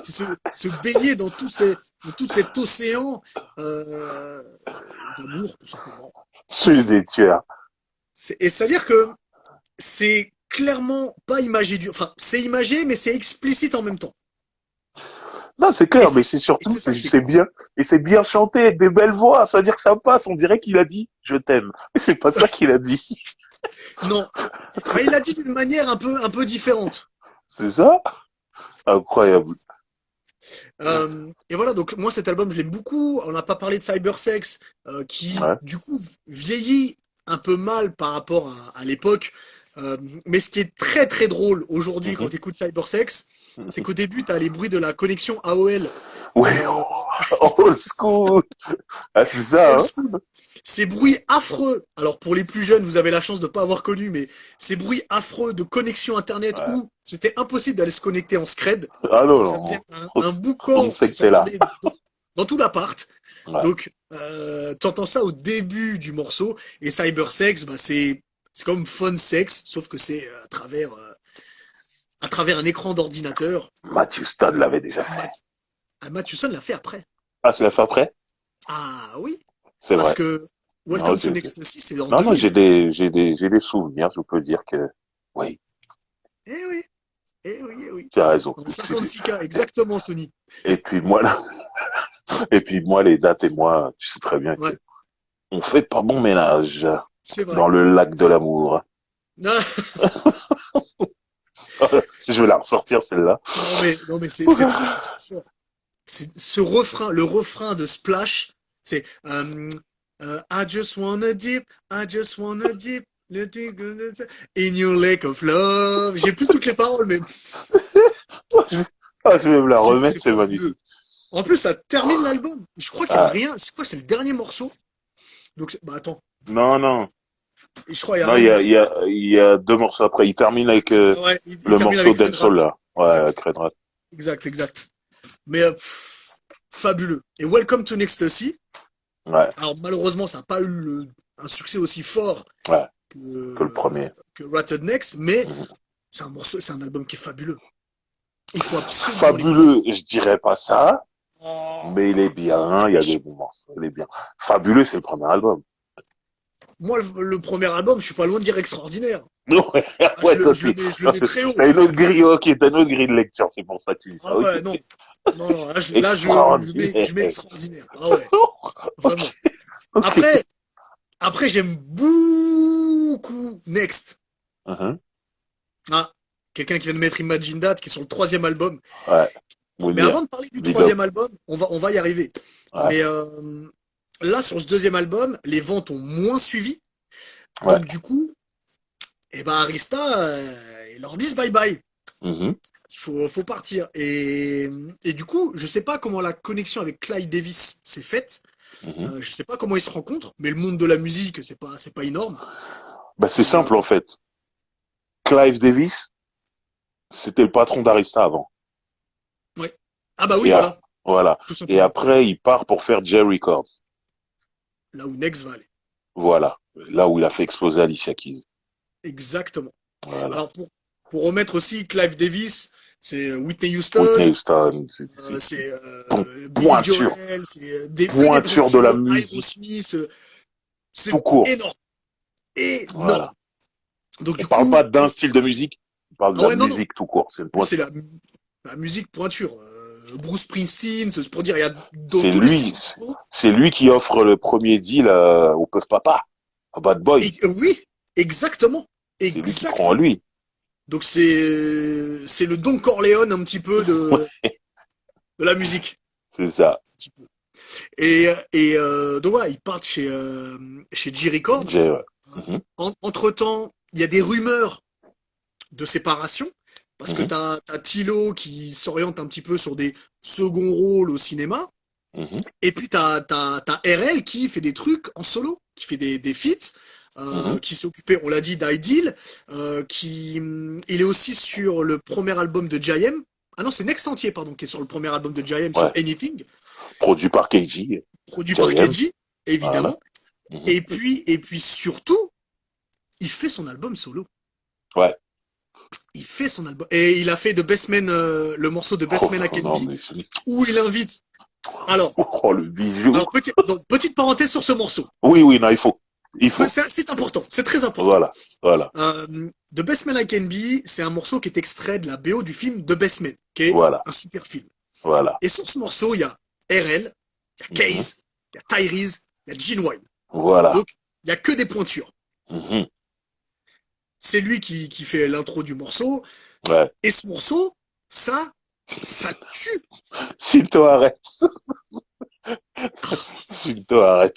C'est se baigner dans tout cet océan euh, d'amour, tout simplement. Je suis des tueurs. Et c'est-à-dire que c'est clairement pas imagé enfin, c'est imagé, mais c'est explicite en même temps. Non, c'est Et clair, mais c'est, c'est et surtout, c'est ça qui est c'est cool. bien, et c'est bien chanté avec des belles voix. Ça veut dire que ça passe, on dirait qu'il a dit, je t'aime. Mais c'est pas ça qu'il a dit. Non. Bah, il l'a dit d'une manière un peu différente. C'est ça? Incroyable. Et voilà, donc moi cet album je l'aime beaucoup. On n'a pas parlé de Cybersex, qui Ouais. du coup vieillit un peu mal par rapport à l'époque. Mais ce qui est très très drôle aujourd'hui quand Mhm. tu écoutes Cybersex, c'est qu'au début tu as les bruits de la connexion AOL, Ouais, euh, old school. Ah, c'est ça, old hein? school. Ces bruits affreux. Alors pour les plus jeunes, vous avez la chance de ne pas avoir connu, mais ces bruits affreux de connexion internet Ouais. où c'était impossible d'aller se connecter en scred. Ah non, Donc ça non. faisait un On boucan sait qui que t'es là. s'entendait dans tout l'appart. Ouais. Donc t'entends ça au début du morceau. Et Cybersex, bah, c'est comme Phone Sex, sauf que c'est à travers un écran d'ordinateur. Matthew Stone l'avait déjà Ma- fait. Mathewson l'a fait après. Ah, c'est la fin après? Ah oui, C'est parce vrai. que Non, Welcome to Ecstasy, c'est en non, 2000. j'ai des souvenirs. Je peux dire que, oui, Eh oui, eh oui, eh oui. tu as raison. En 56K, exactement, Sony. Et puis moi, là, et puis moi, les dates et moi, tu sais très bien que Ouais, on fait pas bon ménage c'est vrai. dans le lac de l'amour. Je vais la ressortir celle-là. Non, mais c'est trop fort. C'est ce refrain, le refrain de Splash, c'est I just wanna dip, in your lake of love. J'ai plus toutes les paroles, mais Je vais me la remettre, c'est c'est fabuleux. magnifique. En plus, ça termine l'album. Je crois qu'il y a Ah, rien. Je crois que c'est le dernier morceau. Donc, bah attends. non, non. Et je crois qu'il y a Non, rien du tout. il y a deux morceaux après. Il termine avec Ouais, il le termine morceau avec Red Rat. d'Ensol, là. Ouais, Exact, Red Rat. exact, exact. Mais fabuleux. Et Welcome to Ecstasy. Ouais, Alors malheureusement, ça n'a pas eu un succès aussi fort ouais, que le que, premier. que Ratted Next, mais Mhm. c'est un morceau, c'est un album qui est fabuleux. Il faut absolument l'écouter. Fabuleux, je dirais pas ça, mais il est Oh. bien, il y a des bons morceaux, il est bien. Fabuleux, c'est le premier album. Moi, le premier album, je suis pas loin de dire extraordinaire. Ouais, Ah, ouais, toi, je le mets très haut. t'as une autre grille, ok, t'as une autre grille de lecture, c'est pour ça que tu dis ça, Ah ok. ouais, non. Non, non, Extraordinaire. je mets extraordinaire. Ah ouais, Ok, vraiment. ok. Après, après, j'aime beaucoup Next. Mhm. Ah, quelqu'un qui vient de mettre Imagine That, qui est sur le troisième album. Ouais, Mais William, avant de parler du big up. troisième album, on va y arriver. Ouais, Mais là, sur ce deuxième album, les ventes ont moins suivi. ouais. Donc, du coup, eh ben, Arista, ils leur disent bye bye. Mhm, Faut partir. Et du coup, je sais pas comment la connexion avec Clive Davis s'est faite. mhm. Je sais pas comment ils se rencontrent, mais le monde de la musique, c'est pas énorme. Bah, c'est Et simple, en fait. Clive Davis, c'était le patron d'Arista avant. ouais. Ah bah oui, Et voilà, voilà. tout Et simplement. après, il part pour faire J Records. Là où Next va aller. Voilà. Là où il a fait exploser Alicia Keys. Exactement. Voilà. Alors pour remettre aussi Clive Davis, c'est Whitney Whitney Houston, Houston, c'est Billy pointure, Joel, c'est que des pointure de la pointures, musique, Aerosmith, tout c'est court. énorme, énorme. Voilà. Donc On du parle pas coup, d'un style de musique, on parle de ah la ouais, non, non, musique tout court. C'est une c'est pointure. la musique pointure. Bruce Springsteen, c'est pour dire, il y a dans C'est tous les styles lui, musicaux. c'est lui qui offre le premier deal au Puff Papa, à Bad Boy. Et oui, exactement, C'est lui qui prend à exactement. lui. Donc c'est le Don Corleone un petit peu de la musique. C'est ça. Un petit peu. Donc voilà, ils partent chez G Records. J'ai, ouais. Mhm, Entre-temps, il y a des rumeurs de séparation, parce que mhm, t'as Tilo qui s'oriente un petit peu sur des seconds rôles au cinéma, mhm, et puis t'as RL qui fait des trucs en solo, qui fait des feats, mhm. qui s'est occupé, on l'a dit, d'Ideal, il est aussi sur le premier album de J.M. Ah non, c'est Next Entier, pardon, qui est sur le premier album de J.M. sur Ouais. Anything, Produit par KG, produit par JM. KG, Voilà. évidemment. Mhm. Et puis surtout, il fait son album solo. Ouais. Il fait son album. Et il a fait de Best Man, le morceau de Best Oh, Man I Can non, Be, mais où il invite. Alors, oh, le bijou. donc, petite parenthèse sur ce morceau. Oui, oui, non, il faut. Il faut. C'est important, c'est très important. Voilà. Voilà. The Best Man I Can Be, c'est un morceau qui est extrait de la BO du film The Best Man, qui est Voilà. un super film. Voilà. Et sur ce morceau, il y a RL, il y a Mhm. Case, il y a Tyrese, il y a Gene Wine. Voilà. Donc, il y a que des pointures. Mhm. C'est lui qui fait l'intro du morceau. Ouais. Et ce morceau, ça tue. S'il arrête. S'il arrête.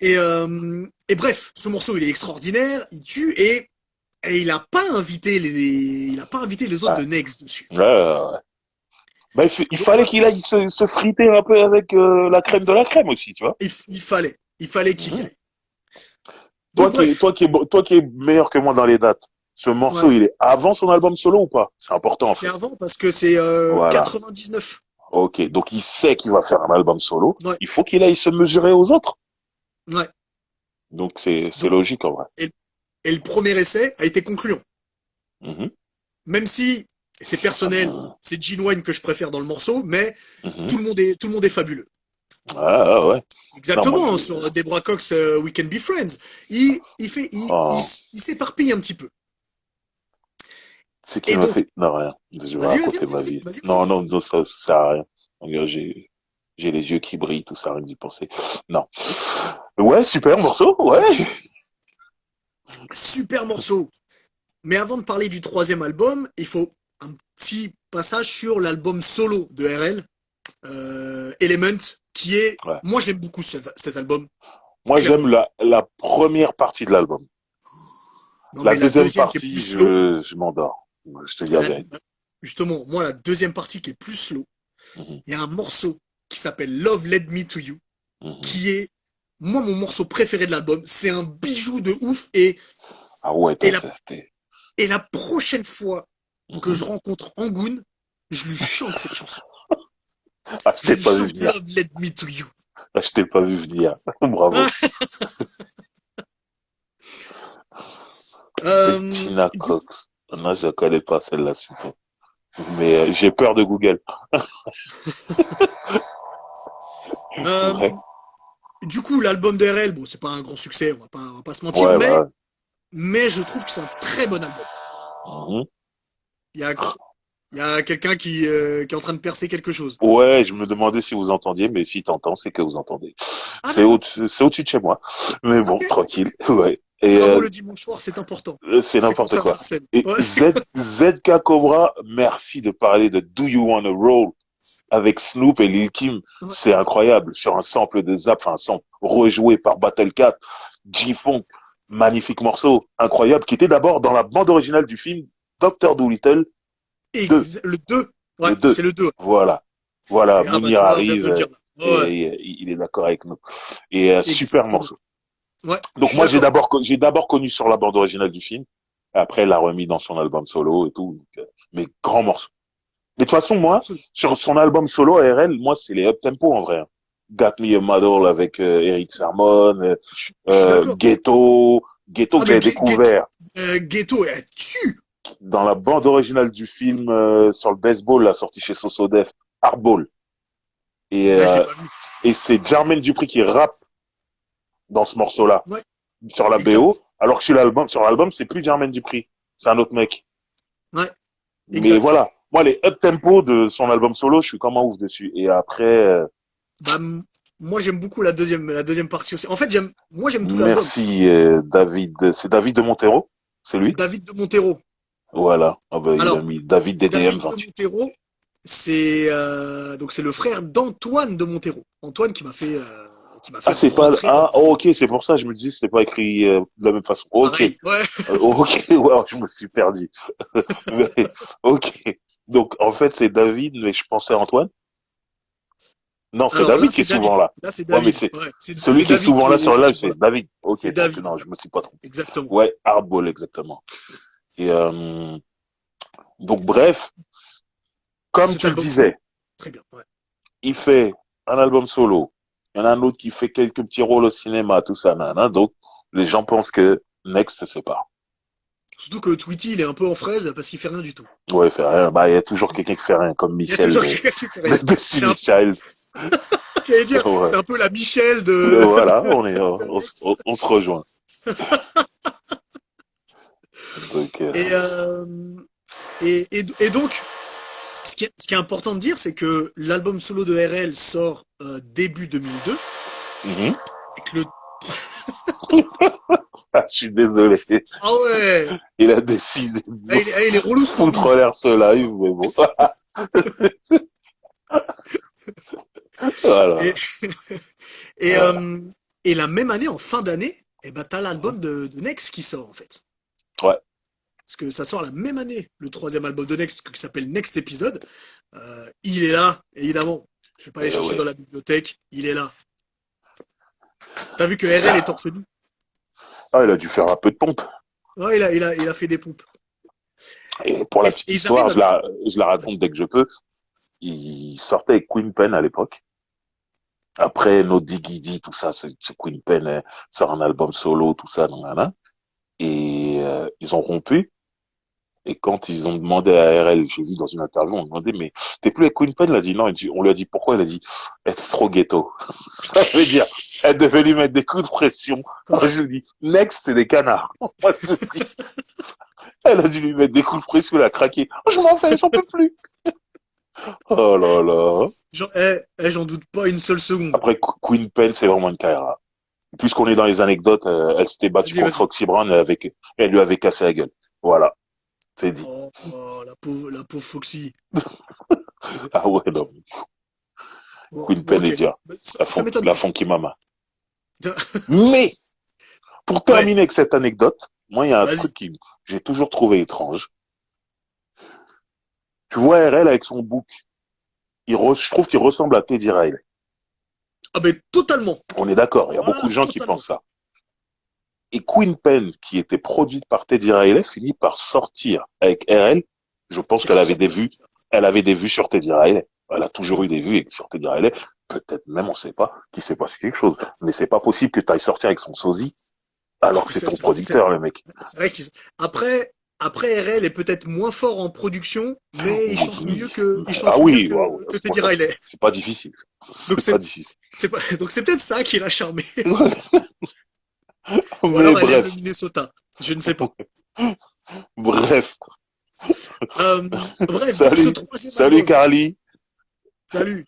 Et bref, ce morceau, il est extraordinaire, il tue, et il a pas invité les autres Ouais. de Next dessus. Ouais, ouais, ouais. Bah, il Donc fallait voilà, qu'il aille se friter un peu avec la il, crème de la crème aussi, tu vois. il fallait qu'il y Mhm. aille. Donc bref, Toi qui es meilleur que moi dans les dates, ce morceau, ouais, il est avant son album solo ou pas? C'est important, en c'est fait. avant parce que c'est Voilà. 99. Ok. Donc, il sait qu'il va faire un album solo. Ouais, Il faut qu'il aille se mesurer aux autres. ouais. Donc, c'est Donc, logique, en vrai. et, et le premier essai a été concluant. Mhm. Même si c'est Ah personnel, ben, c'est Gene Wine que je préfère dans le morceau, mais mhm. tout le monde est fabuleux. Ah, ah, ouais. Non, moi, Exactement, sur Deborah Cox, We Can Be Friends. oh, Il s'éparpille un petit peu. c'est qui Et m'a donc, fait, non, rien. Je vais vas-y, vas-y, raconter vas-y, ma vas-y, vie. vas-y, Non, vas-y. non, non, ça sert à rien. Regarde, j'ai les yeux qui brillent, tout ça, rien que d'y penser. Non. Ouais, super morceau, ouais. Super morceau. Mais avant de parler du troisième album, il faut un petit passage sur l'album solo de RL, Element, qui est, Ouais. moi j'aime beaucoup cet album, Moi, j'aime clairement. la première partie de l'album. Non La mais la deuxième deuxième qui est plus partie, slow, je m'endors. Je te dis la la- vérité. justement, moi la deuxième partie qui est plus slow, Mhm, il y a un morceau qui s'appelle Love Led Me to You, mhm. qui est, moi mon morceau préféré de l'album, c'est un bijou de ouf Ah ouais, et toi, la, c'était. et la prochaine fois que Mhm. je rencontre Angoun, je lui chante cette chanson. Ah, je Je t'ai lui pas vu chante venir. Love Led Me to You. Ah, je t'ai pas vu venir. Bravo. Bettina Du coup, Cox. Non, je connais pas celle-là, super. Mais j'ai peur de Google. euh, Ouais, du coup, l'album d'RL, bon, c'est pas un grand succès, on va pas se mentir, ouais, bah. mais je trouve que c'est un très bon album. Mhm. Il y a, il y a quelqu'un qui est en train de percer quelque chose. Ouais, je me demandais si vous entendiez, mais si t'entends, c'est que vous entendez. Ah, d'accord. C'est au-dessus de chez moi. Mais bon, Ok. tranquille. Ouais. Et Travaux le dimanche soir, c'est important. c'est C'est comme n'importe ça, quoi. Sarcelles. Et Ouais. ZK Cobra, merci de parler de Do You Wanna Roll avec Snoop et Lil Kim. Ouais. C'est incroyable. Sur un sample de Zap, enfin un sample rejoué par Battle Cat, G-Funk. Magnifique morceau. Incroyable. Qui était d'abord dans la bande originale du film Doctor Dolittle 2. Le 2. Ouais, Le c'est 2. le 2. Voilà. Voilà. Et, ah bah Mounir tu vois, on vient de arrive le dire là. Ouais, et il est d'accord avec nous. Et super exactement. morceau. Ouais, je Donc suis moi d'accord. j'ai d'abord connu sur la bande originale du film. Après, elle l'a remis dans son album solo et tout. Donc, mais grand morceau. Mais de toute façon, moi, Absolument. sur son album solo ARL, moi, c'est les up-tempo en vrai, hein. Got Me a Model avec Eric Sermon, Je suis d'accord. Ghetto Ah que mais j'avais découvert Ghetto, elle tue. dans la bande originale du film sur le baseball, là, sorti chez Sosodef, Hardball. Et, Ah, je l'ai euh, pas vu. et c'est Jermaine Dupri qui rappe dans ce morceau-là, Ouais, sur la BO, exact. alors que sur l'album, c'est plus Jermaine Dupri, c'est un autre mec. Ouais, Mais exact. voilà, moi, les up-tempo de son album solo, je suis comme un ouf dessus. Et après, Bah, moi, j'aime beaucoup la deuxième partie aussi. En fait, moi, j'aime tout l'album. merci David, c'est David de Montero, c'est lui? David de Montero. Voilà, ah bah, il a Alors, mis David DDM David de 28. Montero, c'est le frère d'Antoine de Montero. Antoine qui m'a Ah, fait c'est pas, rentrer dans ah, la oh, musique. ok, c'est pour ça, je me disais, c'était pas écrit de la même façon. Ok, Pareil. Ouais. ok, wow, je me suis perdu. Mais, ok. Donc, en fait, c'est David, mais je pensais à Antoine. Non, c'est Alors là, David qui est c'est souvent David. là. Là, c'est Ouais, mais David. c'est Ouais, celui c'est qui est David souvent là sur le qui est live, souvent c'est là. David. Ok, C'est donc David. non, Ouais. je me suis pas trompé. Exactement. Ouais, Hardball, exactement. Et donc, bref, comme Cet tu le album solo, disais, très bien. Ouais. il fait un album solo. Il y en a un autre qui fait quelques petits rôles au cinéma, tout ça, nanana. Donc, les gens pensent que Next se sépare. Surtout que Tweety, il est un peu en fraise parce qu'il fait rien du tout. Ouais, il fait rien. Bah, il y a toujours quelqu'un qui fait rien, comme Il y a Michel toujours quelqu'un qui fait de rien. C'est un Destiny's peu, Child. j'allais dire, Ouais. c'est un peu la Michelle Voilà, de Next. on se rejoint. Donc, Et, euh, et donc, ce qui est important de dire, c'est que l'album solo de RL sort début 2002 mhm. et que le... Ah, je suis désolé. Ah ouais, Il a décidé de il est relou ce foutre Stormy. l'air ce live, mais bon. Et, Voilà. et, Voilà. euh, et la même année, en fin d'année, eh ben, t'as Mhm. l'album de Next qui sort en fait. Ouais. Parce que ça sort la même année, le troisième album de Next qui s'appelle Next Episode. Il est là, évidemment. Je vais pas aller Et chercher dans ouais. la bibliothèque, il est là. T'as vu que RL est Ça. torse nu? Ah, il a dû faire un peu de pompe. Ouais, il a fait des pompes. Et pour la petite Et ils histoire, arrivent à... je la raconte Vas-y. dès que je peux. Il sortait avec Queen Pen à l'époque. Après, No Diggity, tout ça, c'est Queen Pen sort un album solo, tout ça, nanana. Et ils ont rompu. Et quand ils ont demandé à RL, j'ai vu dans une interview, on demandait, mais t'es plus avec Queen Pen? Il a dit non. On lui a dit pourquoi? Il a dit, être trop ghetto. Ça veut dire, Elle devait lui mettre des coups de pression. Moi, je lui dis, Next, c'est des canards. Moi, je dis, elle a dû lui mettre des coups de pression, elle a craqué. Oh, je m'en fais, j'en peux plus. Oh là là. J'en doute pas une seule seconde. Après, Queen Pen, c'est vraiment une carrière. Puisqu'on est dans les anecdotes, elle s'était battue Vas-y, contre vas-y. Foxy Brown, elle lui avait cassé la gueule. Voilà, c'est dit. Oh, oh, la pauvre Foxy. Ah ouais, non. Bon, Queen bon, Pen ok. est dire. Bah, ça m'étonne La pas. funky mama. Mais, pour Ouais, terminer avec cette anecdote, moi, il y a un vas-y. truc qui, j'ai toujours trouvé étrange. Tu vois RL avec son bouc. Je trouve qu'il ressemble à Teddy Riley. Ah ben totalement. On est d'accord. Il y a Alors beaucoup là, de gens qui totalement. pensent ça. Et Queen Pen, qui était produite par Teddy Riley, finit par sortir avec RL. Je pense Qui qu'elle avait des ressemble à vues. tout ça. Elle avait des vues sur Teddy Riley. Elle a toujours Ouais. eu des vues sur Teddy Riley. Peut-être même, on sait pas, qu'il s'est passé quelque chose. Mais c'est pas possible que tu ailles sortir avec son sosie, alors que c'est ton producteur, le mec. C'est vrai qu'ils après RL est peut-être moins fort en production, mais Oui. il Ah chante mieux oui, waouh, que moi, Teddy ça, Riley. c'est pas difficile. Donc C'est pas difficile. donc c'est peut-être ça qui l'a charmé. Ou Mais alors elle aime le bref, Minnesota. Je ne sais pas. bref. Euh, Bref, donc ce Salut, troisième salut album. Carly. Salut.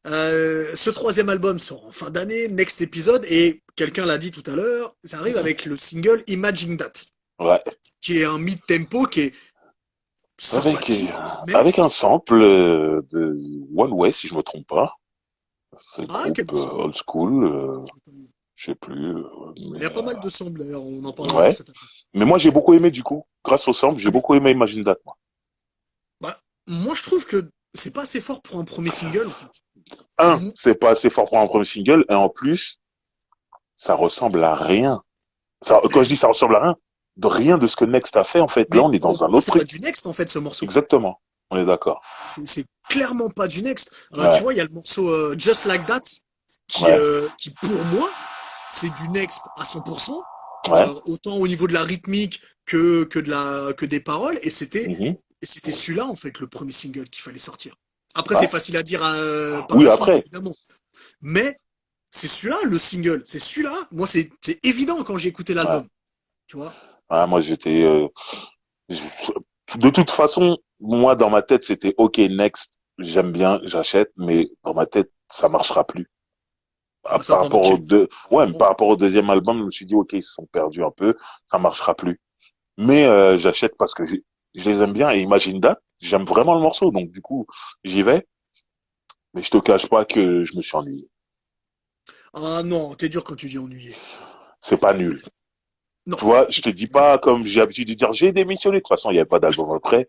Ce troisième album sort en fin d'année, next épisode, et quelqu'un l'a dit tout à l'heure, ça arrive Mhm. avec le single Imagine That, Ouais. qui est un mid-tempo qui est Avec, sympathique, mais avec un sample de One Way, si je me trompe pas. Ce ah, groupe quel morceau. old school, Je l'ai pas vu. je sais plus, Il y mais a pas mal de samples d'ailleurs, on en parlera dans ouais. cet album. Mais moi j'ai beaucoup aimé du coup, grâce au sample, j'ai Ah, beaucoup aimé Imagine That. Moi. bah, moi je trouve que c'est pas assez fort pour un premier single en fait. Un, Mm. c'est pas assez fort pour un premier single, et en plus, ça ressemble à rien. Ça, quand je dis ça ressemble à rien, de rien de ce que Next a fait en fait. Là, Mais on est dans pour un moi autre c'est pas truc. du Next en fait ce morceau. Exactement. On est d'accord. C'est clairement pas du Next. Tu Ouais, vois, il y a le morceau Just Like That ouais, qui pour moi c'est du Next à 100%, ouais. autant au niveau de la rythmique que des paroles, Mhm. et c'était celui-là en fait le premier single qu'il fallait sortir. Après c'est Ouais. facile à dire par Oui, la suite après. évidemment, mais c'est celui-là le single, c'est celui-là. Moi c'est évident quand j'ai écouté Ouais. l'album, tu vois. Ouais, moi, j'étais. De toute façon, moi, dans ma tête, c'était OK, Next, j'aime bien, j'achète, mais dans ma tête, ça marchera plus. Ah bah ça Par va pas rapport aux marcher. deux, ouais, mais Bon, par rapport au deuxième album, je me suis dit, OK, ils se sont perdus un peu, ça marchera plus. Mais j'achète parce que je les aime bien et Imagine That, j'aime vraiment le morceau, donc du coup, j'y vais. Mais je te cache pas que je me suis ennuyé. ah non, t'es dur quand tu dis ennuyé. C'est pas nul. Non, Tu vois, je c'est te pas dis nul. pas comme j'ai l'habitude de dire j'ai démissionné. De toute façon, il n'y avait pas d'album après.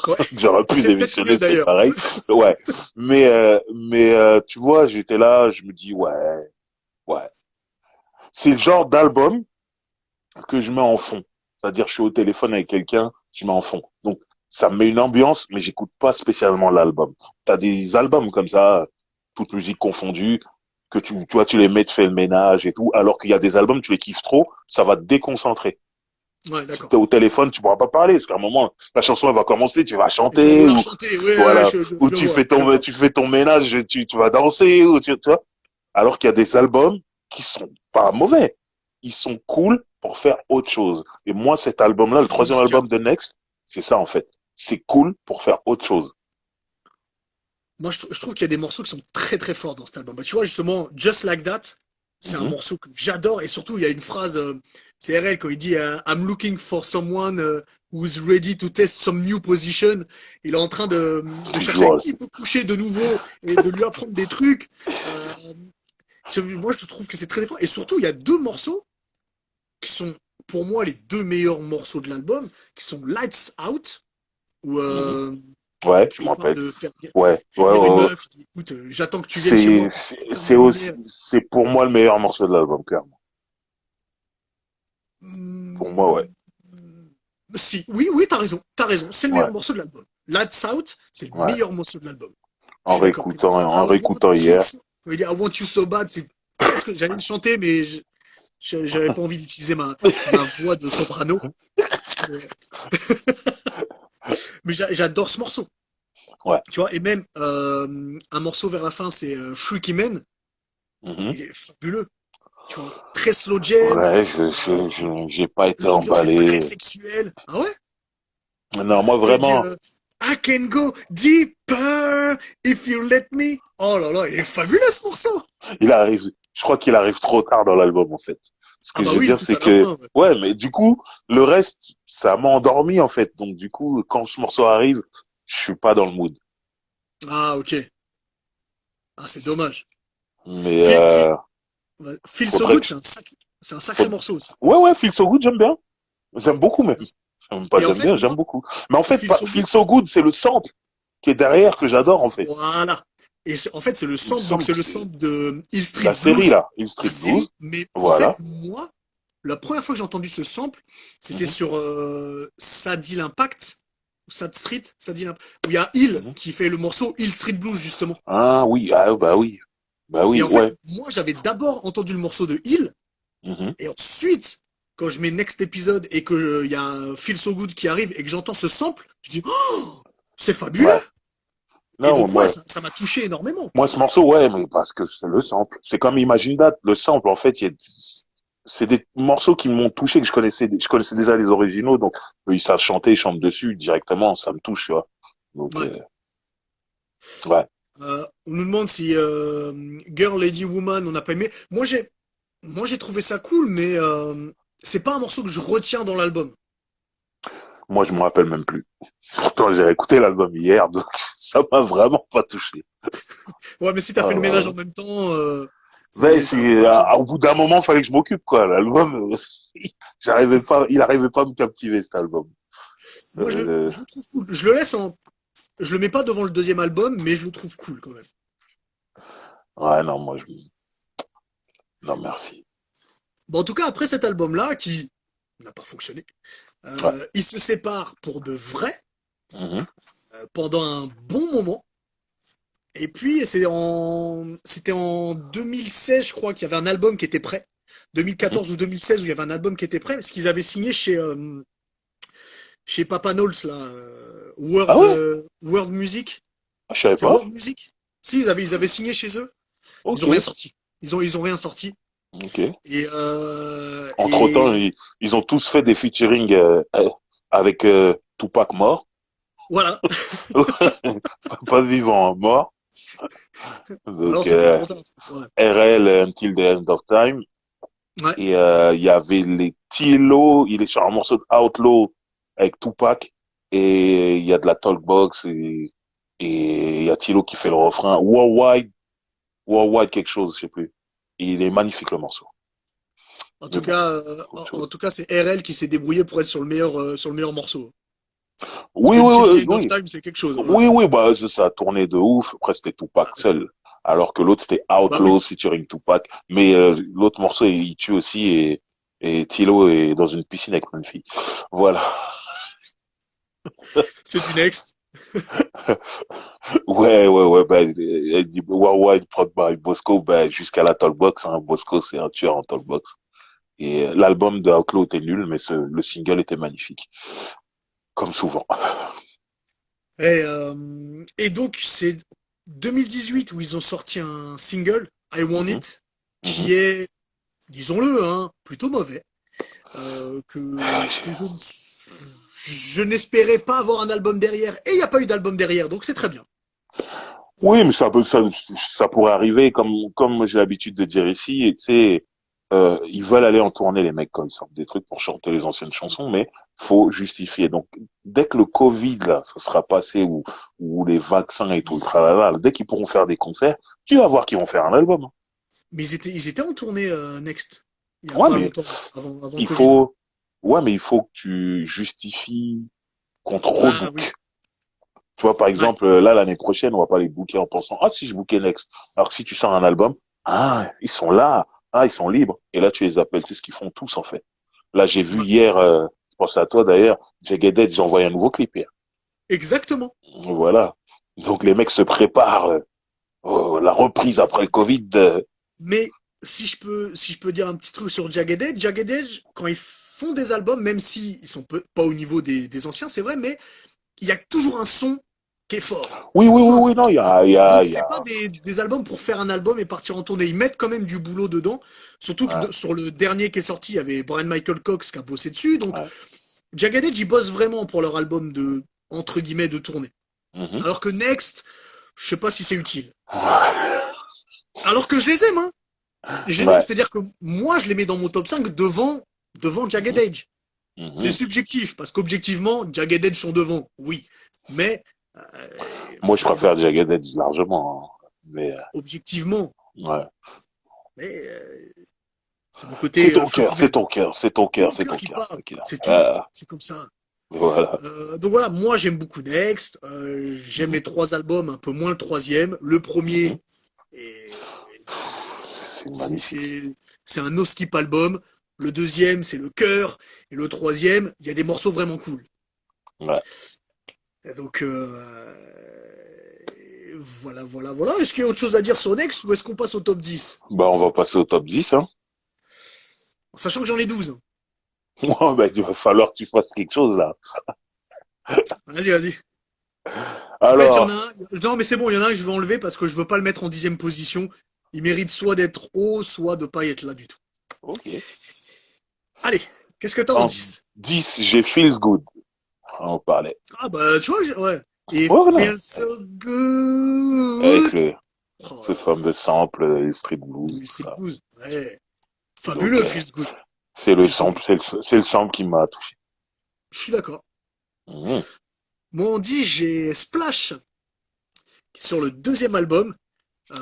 Ouais, J'aurais pu c'est peut-être démissionner, mieux c'est d'ailleurs. pareil. Ouais. Mais tu vois, j'étais là, je me dis ouais, ouais. C'est le genre d'album que je mets en fond. C'est-à-dire, je suis au téléphone avec quelqu'un, je mets en fond. Donc, ça me met une ambiance, mais j'écoute pas spécialement l'album. T'as des albums comme ça, toute musique confondue, que tu vois, tu les mets, tu fais le ménage et tout, alors qu'il y a des albums, tu les kiffes trop, ça va te déconcentrer. Ouais, Si d'accord. t'es au téléphone, tu pourras pas parler, parce qu'à un moment, la chanson, elle va commencer, tu vas Et tu vas chanter, vouloir ou, chanter, ouais, ouais, voilà, ou je vois, je vois. tu fais ton ménage, tu vas danser, ou tu vois. Alors qu'il y a des albums qui sont pas mauvais. Ils sont cool pour faire autre chose. Et moi, cet album-là, le Fond troisième musical. album de Next, c'est ça, en fait. C'est cool pour faire autre chose. Moi, je trouve qu'il y a des morceaux qui sont très très forts dans cet album. Bah, tu vois, justement, Just Like That, c'est un Mhm. morceau que j'adore. Et surtout, il y a une phrase, c'est RL quand il dit I'm looking for someone who's ready to test some new position. Il est en train de chercher avec Toujours. qui il peut coucher de nouveau et de lui apprendre des trucs. Euh, Moi, je trouve que c'est très fort. Et surtout, il y a deux morceaux qui sont pour moi les deux meilleurs morceaux de l'album, qui sont Lights Out, où Mhm. Ouais, je me il parle rappelle. de Ouais, faire ouais, venir une ouais, ouais. meuf, il dit, écoute, j'attends que tu viennes chez moi pour éteindre C'est les aussi, lumières. c'est pour moi le meilleur morceau de l'album, clairement. Pour moi, ouais. Hmm, si, oui, oui, t'as raison, c'est le meilleur Ouais, morceau de l'album. Lights Out, c'est le ouais. meilleur morceau de l'album. Je suis d'accord. Quand il dit, I En want réécoutant you hier. so, quand il dit I want you so bad, c'est qu'est-ce que j'allais le chanter, mais j'avais pas envie d'utiliser ma voix de soprano. Mais, mais j'adore ce morceau. Ouais. Tu vois, et même un morceau vers la fin, c'est Freaky Man. Mhm. il est fabuleux. Tu vois, très slow jam, Ouais, euh, j'ai pas été l'ambiance est très emballé. sexuelle. Ah ouais? Non, moi Quand il dit vraiment, I can go deeper if you let me. Oh là là, il est fabuleux ce morceau. il arrive, je crois qu'il arrive trop tard dans l'album en fait. Ce Ah que bah je veux oui, dire, tout c'est à la que, fin. Ouais. ouais, mais du coup, le reste, ça m'a endormi en fait. Donc du coup, quand ce morceau arrive, je suis pas dans le mood. Ah ok. Ah c'est dommage. Mais Feel, Feel- ouais, Feel So faudrait Good, que, c'est un sacré faut- morceau aussi. ouais, ouais, Feel So Good, j'aime bien. J'aime beaucoup même. J'aime pas, Et en j'aime fait, bien, j'aime moi, beaucoup. Mais en fait, Feel So Feel Good, So Good, c'est le sample qui est derrière que j'adore en fait. voilà. Et en fait, c'est le Le sample, donc c'est sample, le c'est sample de Hill Street la série Blues, là, Hill la Street série. Blues. Mais en fait, Voilà. moi, la première fois que j'ai entendu ce sample, c'était Mhm, sur Sad Hill Impact, ou Sad Street, Sad Hill Impact, où il y a Hill mhm. qui fait le morceau Hill Street Blues, justement. Ah oui, ah bah oui, bah Et oui, en fait, ouais. moi, j'avais d'abord entendu le morceau de Hill, Mhm. et ensuite, quand je mets Next épisode et que il y a Feel So Good qui arrive et que j'entends ce sample, je dis, oh, c'est fabuleux! Ouais. Et Non, donc, ouais, moi, ça m'a touché énormément. moi ce morceau, ouais, mais parce que c'est le sample. C'est comme Imagine That, le sample. En fait, c'est des morceaux qui m'ont touché que je connaissais déjà les originaux, donc eux, ils savent chanter, ils chantent dessus directement, ça me touche, tu vois. Donc, Ouais. ouais. On nous demande si Girl, Lady, Woman, on n'a pas aimé. Moi, j'ai trouvé ça cool, mais c'est pas un morceau que je retiens dans l'album. Moi, je me rappelle même plus. Pourtant, j'ai écouté l'album hier, donc ça m'a vraiment pas touché. Ouais, mais si t'as Ah fait le là ménage là. en même temps, Ouais, ça a pas fonctionné. au bout d'un moment, fallait que je m'occupe, quoi. L'album, il arrivait pas à me captiver, cet album. Moi, Euh, je le trouve cool. Je le laisse je le mets pas devant le deuxième album, mais je le trouve cool quand même. ouais, non, non, merci. Bon, en tout cas, après cet album-là, qui n'a pas fonctionné, Ouais. il se sépare pour de vrai Mhm, pendant un bon moment. Et puis, c'était en 2016, je crois, qu'il y avait un album qui était prêt. mhm. 2014 ou 2016, où il y avait un album qui était prêt, parce qu'ils avaient signé chez Papa Knowles, là, Ah ouais? World Music. Ah, je savais C'est pas. World Music? Si, ils avaient signé chez eux. Ils Ok, ont rien sorti. Ils ont rien sorti. ok. Entre-temps, Et ils ont tous fait des featuring avec Tupac mort. voilà. Pas vivant, hein, mort. Alors, Donc, c'était trop tard. Ouais. RL Until the End of Time. Ouais. Et il y avait les Tilo, il est sur un morceau de Outlaw avec Tupac. Et il y a de la Talkbox et il y a Tilo qui fait le refrain. Worldwide quelque chose, je sais plus. Et il est magnifique le morceau. Mais bon, autre En chose. tout cas, c'est RL qui s'est débrouillé pour être sur le meilleur morceau. Parce Oui, que oui, Until the oui, End of oui. Time, c'est quelque chose. Ouais. Oui, oui, bah, ça a tourné de ouf. Après, c'était Tupac seul. Alors que l'autre, c'était Bah oui. Outlaws featuring Tupac. Mais l'autre morceau, il tue aussi et Tilo est dans une piscine avec plein de filles. Voilà. C'est du next. Ouais, ouais, ouais, bah, elle dit Worldwide Prod by Bosco, bah, jusqu'à la Talkbox, hein. Bosco, c'est un tueur en Talkbox. Et l'album de Outlaw était nul, mais le single était magnifique. Comme souvent. Et donc, c'est 2018 où ils ont sorti un single, I Want Mhm, It, mhm. qui est, disons-le, hein, plutôt mauvais. Ah, Que je n'espérais pas avoir un album derrière. Et il n'y a pas eu d'album derrière, donc c'est très bien. oui, Voilà. mais ça pourrait arriver, comme j'ai l'habitude de dire ici, et tu sais, ils veulent aller en tournée, les mecs, quand ils sortent des trucs pour chanter les anciennes chansons, mais faut justifier. Donc, dès que le Covid, là, ça sera passé, ou les vaccins et tout le tralala, dès qu'ils pourront faire des concerts, tu vas voir qu'ils vont faire un album, hein. Mais ils étaient en tournée Next, il n'y a Ouais, pas mais longtemps, avant le il Covid. faut, ouais, mais il faut que tu justifies qu'on te Ah oui, rebook. Tu vois, par ouais. exemple, là, l'année prochaine, on va pas les booker en pensant, ah, si je bookais Next. Alors que si tu sors un album, ah, ils sont là, ah, ils sont libres. Et là, tu les appelles. C'est ce qu'ils font tous, en fait. Là, j'ai vu Ouais. hier, je pense à toi d'ailleurs, Jagged, j'ai envoyé un nouveau clip hier. Exactement. Voilà. Donc, les mecs se préparent, la reprise après le Covid. Mais si je peux dire un petit truc sur Jagged Edge, quand ils font des albums, même si ils sont pas au niveau des anciens, c'est vrai, mais il y a toujours un son qui est fort. Oui, Il y a oui, oui, toujours un oui, truc non, qui est fort. il Donc y c'est pas a, des albums pour faire un album et partir en tournée. Ils mettent quand même du boulot dedans. Surtout que ouais, sur le dernier qui est sorti, il y avait Brian Michael Cox qui a bossé dessus. Donc ouais. Jagged Edge, ils bossent vraiment pour leur album de entre guillemets de tournée. Mhm. Alors que Next, je sais pas si c'est utile. Alors que je les aime, hein. Je les aime, Ouais. c'est-à-dire que moi je les mets dans mon top 5 devant Jagged Mhm. Edge. C'est Mhm. subjectif, parce qu'objectivement, Jagged Edge sont devant, oui. Mais Moi, je je les mets dans préfère mon top 5. Jagged Edge largement, hein. Mais, Objectivement. ouais. Mais c'est mon C'est côté ton cœur, c'est Feuryman. ton cœur, c'est ton C'est cœur, mon c'est cœur ton qui cœur, parle, c'est ton cœur. c'est tout. Ah, C'est comme ça. voilà. Donc voilà, moi j'aime beaucoup Next. J'aime Mhm. les trois albums, un peu moins le troisième. Le Mhm. premier, est- C'est c'est magnifique. c'est- c'est un no skip album. Le deuxième, c'est le cœur. Et le troisième, il y a des morceaux vraiment cool. Ouais. Et donc voilà, voilà, voilà. Est-ce qu'il y a autre chose à dire sur Next ou est-ce qu'on passe au top 10? Bah, on va passer au top 10, hein. Sachant que j'en ai 12. Ouais, bah, il va falloir que tu fasses quelque chose, là. Vas-y, vas-y. En fait, il y en a Alors, un. Non, mais c'est bon, il y en a un que je vais enlever parce que je veux pas le mettre en 10e position. Il mérite soit d'être haut, soit de pas y être là du tout. ok. Allez, qu'est-ce que t'as en En 10? 10, j'ai Feels Good. On parlait. Ah bah, tu vois, ouais. It Ouais, voilà. feels so Avec good. Oh ce là là. fameux sample, les street blues, Le tout Street ça. Blues. Ouais. Donc, Fabuleux, feels good. c'est le Feels so sample, good. c'est le sample qui m'a touché. Je suis d'accord. Mhm. Moi, on dit, j'ai Splash, qui est sur le deuxième album.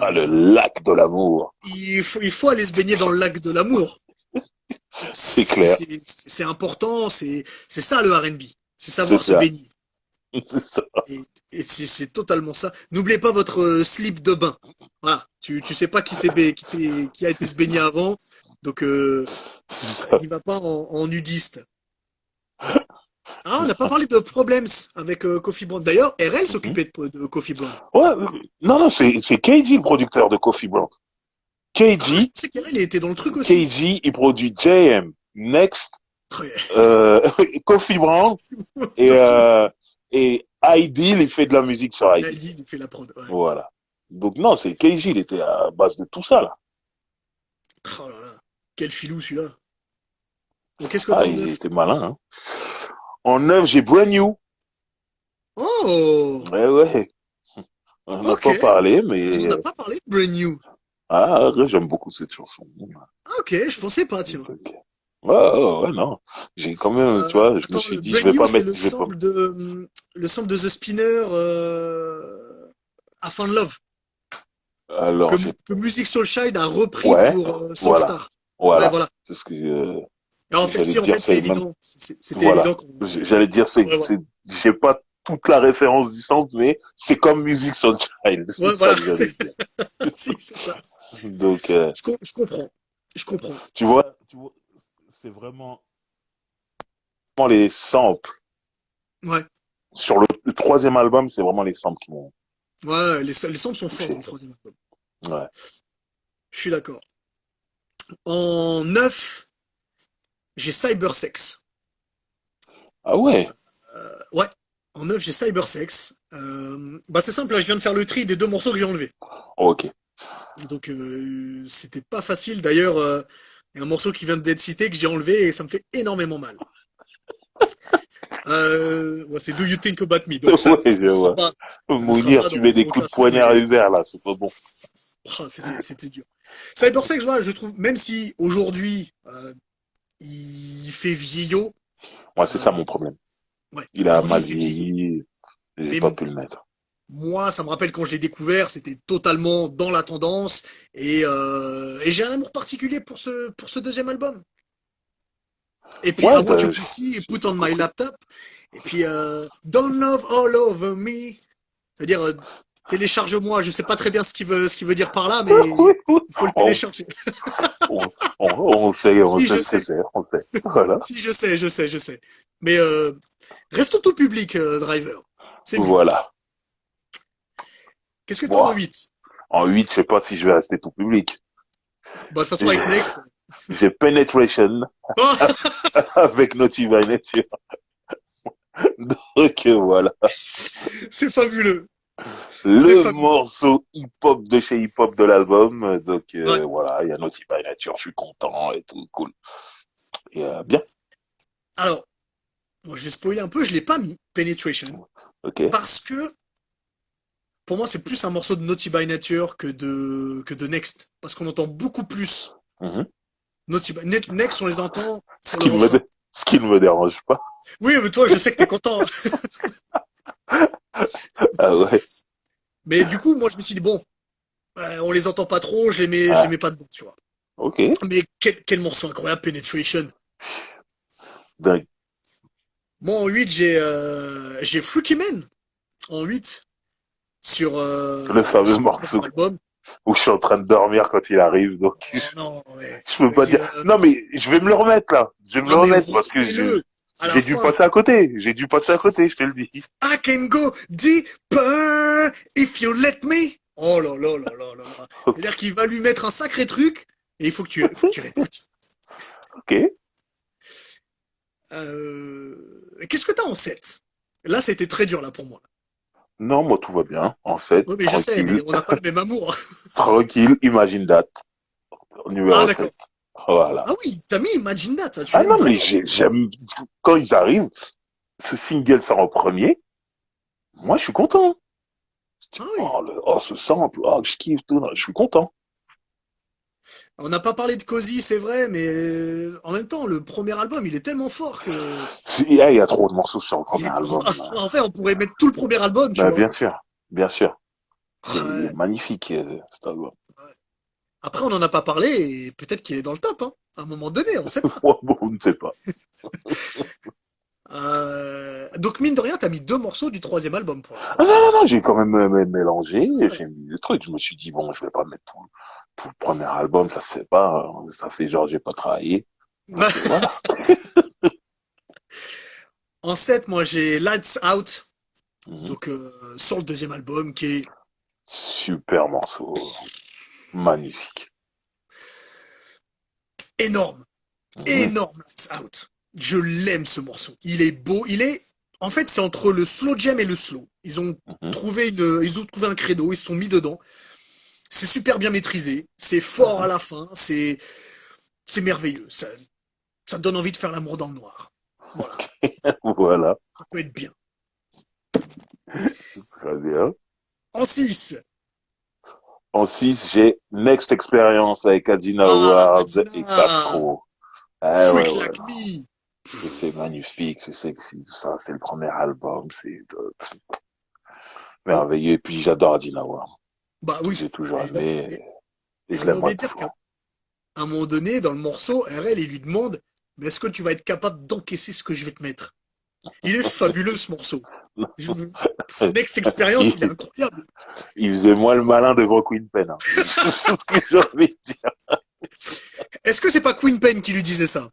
Ah, le Euh, lac de l'amour. il faut aller se baigner dans le lac de l'amour. C'est clair. C'est important, c'est ça le R&B. C'est C'est savoir se ça. baigner. C'est ça. Et c'est totalement ça. N'oubliez pas votre slip de bain. Voilà. Tu sais pas qui a été se baigner avant. Donc, C'est ça. n'y va pas en nudiste. Ah, on n'a pas parlé de Problems avec Coffee Brown. D'ailleurs, RL Mhm. s'occupait de Coffee Brown. Ouais, non, non, c'est KG le producteur de Coffee Brown. Ah, je KG, pensais qu'RL était dans le truc aussi. KG, il produit JM, Next, euh, Coffee Brown et Ideal, il fait de la musique sur Il a Ideal. dit, il fait la prod. Ouais. Voilà. Donc non, c'est KG, il était à base de tout ça là. Oh là là. Quel filou celui-là. Donc, qu'est-ce que t'as Ah, en il neuf? était malin, hein. En neuf, j'ai Brand New. Oh! Ouais, ouais. On n'en a Ok. pas parlé, On mais n'en a pas parlé de Brand New. ouais, j'aime beaucoup cette chanson. Ah, ok, je pensais pas, tiens. Donc, ouais, ouais, ouais, non. J'ai quand même, tu vois, je me Attends, suis le dit, je Brand vais New, pas c'est mettre, je vais pas. le sample de The Spinner, I Found Love, que, Alors, j'ai, que Music Soulchild a repris ouais, pour voilà, Soulstar. Ouais, voilà. voilà. C'est ce que Et en fait, j'allais si, en dire, fait, c'est c'est même, évident. C'était voilà. évident qu'on. J'allais dire, Ouais, voilà. j'ai pas toute la référence du centre, mais c'est comme Music Sunshine. C'est Ouais, ça voilà. que j'allais dire. Si, c'est ça. Donc, Je comprends. Je comprends. tu vois, c'est vraiment les samples. Ouais. Sur le troisième album, c'est vraiment les samples qui m'ont Ouais, les samples sont forts dans touché. le troisième album. Ouais. Je suis d'accord. En 9, j'ai Cybersex. Ah ouais. Ouais. En 9, j'ai Cybersex. Bah, c'est simple, là, je viens de faire le tri des deux morceaux que j'ai enlevés. Ok. Donc, c'était pas facile. D'ailleurs, il y a un morceau qui vient d'être cité que j'ai enlevé et ça me fait énormément mal. Ouais, c'est Do You Think About Me. Donc, Ouais, je vois. ça ne sera Mounir, pas tu mets dans des mon coups de classement, poignard mais Hubert, là, c'est pas bon. c'était dur. Cybersex, voilà, je trouve, même si aujourd'hui, il fait vieillot, Moi, c'est ça euh, mon problème. ouais, Il a aujourd'hui, mal il fait vieillot. vieilli, j'ai Mais pas pu le mettre. moi, ça me rappelle quand je l'ai découvert, c'était totalement dans la tendance. Et j'ai un amour particulier pour ce deuxième album. Et puis I Ouais, Want bah, Your PC et Put j'ai on My compris. Laptop. Et puis Don't Love All Over Me. C'est-à-dire télécharge-moi. Je sais pas très bien ce qu'il veut dire par là, mais Oui, oui. il faut le On, télécharger. on Si sait je ce que sais, c'est, on sait. Voilà. si je sais. Mais restons tout public, Driver. C'est mieux. Voilà. Qu'est-ce que t'as Bon, en 8? en 8, je sais pas si je vais rester tout public. Bah, de toute façon, J'ai avec Next. j'ai Penetration Oh, avec Naughty by Nature. Donc voilà. C'est fabuleux. C'est Le fabuleux. morceau hip-hop de chez hip-hop de l'album. Donc Ouais. voilà, il y a Naughty by Nature, je suis content et tout, cool. Et bien, Alors, bon, je vais spoiler un peu, je l'ai pas mis, Penetration, ok. parce que pour moi, c'est plus un morceau de Naughty by Nature que de Next. Parce qu'on entend beaucoup plus Mhm. Next, on les entend Ce sur le qui ne me, refrain. dé- ce qui ne me dérange pas. Oui, mais toi, je sais que t'es content. Ah ouais. Mais du coup, moi, je me suis dit, bon, on les entend pas trop, je les Ah, mets pas dedans, tu vois. ok. Mais quel morceau incroyable, Penetration. Donc, Moi, en 8 j'ai Freaky Man, en 8 le fameux sur le troisième morceau album. où je suis en train de dormir quand il arrive, donc Oh non, mais, je peux pas dire. Non mais je vais me le remettre là. Je vais me le ah, mais remettre parce que remets-le à la j'ai dû fin. passer à côté. J'ai dû passer à côté, je te le dis. I can go deeper if you let me. Oh là là là là là là. C'est-à-dire qu'il va lui mettre un sacré truc et faut que tu réécoutes. Ok. Qu'est-ce que t'as en 7? Là, c'était très dur là pour moi. Non, moi tout va bien. En fait, Oui, mais je sais, mais tranquille, on n'a pas le même amour. tranquille. Imagine date Ah numéro d'accord. 7. Voilà. Ah oui, t'as mis Imagine That, tu Ah l'aimes non mais vraiment ce morceau. j'aime quand ils arrivent. Ce single sort en premier. Moi, je suis content. Ah oui. Oh, ce sample, oh, je kiffe tout. Je suis content. On n'a pas parlé de Cozy, c'est vrai, mais en même temps, le premier album, il est tellement fort que Il y a trop de morceaux sur le premier album. en fait, on pourrait mettre tout le premier album, tu Bah, vois. bien sûr, bien sûr. Il est Ouais. magnifique, cet album. Après, on n'en a pas parlé et peut-être qu'il est dans le top, hein. À un moment donné, on sait pas. Moi, bon, on ne sait pas. Donc, mine de rien, t'as mis deux morceaux du troisième album pour l'instant. Ah, non, non, non, j'ai quand même mélangé, Ah ouais. j'ai mis des trucs. Je me suis dit, bon, je vais pas mettre tout le premier album, ça se fait pas. Ça fait genre, j'ai pas travaillé. Donc voilà. En 7, moi, j'ai Lights Out, Mhm. donc sur le deuxième album, qui est Super morceau, magnifique. énorme. Mhm. Énorme, Lights Out. Je l'aime, ce morceau. Il est beau. Il est... En fait, c'est entre le slow jam et le slow. Mhm. Ils ont trouvé un credo, ils se sont mis dedans. C'est super bien maîtrisé. C'est fort à Mhm. la fin. C'est merveilleux. Ça donne envie de faire l'amour dans le noir. Voilà. Voilà, Ça peut être bien. très bien. En 6. En 6, j'ai Next Experience avec Adina Ah, Howard et Adina. Castro. Ah ouais, Freak ouais. Like Me. Et c'est magnifique, c'est sexy, tout ça. C'est le premier album, c'est Oh, merveilleux. Et puis j'adore Adina Howard. bah oui. J'ai toujours Et, aimé et- et et je on a l'aimerai oublié de dire qu'à toujours. un moment donné, dans le morceau, RL, il lui demande, mais est-ce que tu vas être capable d'encaisser ce que je vais te mettre? Il est fabuleux, ce morceau. Je me- Next Experience, il est il, incroyable. il faisait moins le malin de Gros Queen Pen. Hein. C'est tout ce que j'ai envie de dire. Est-ce que c'est pas Queen Pen qui lui disait ça?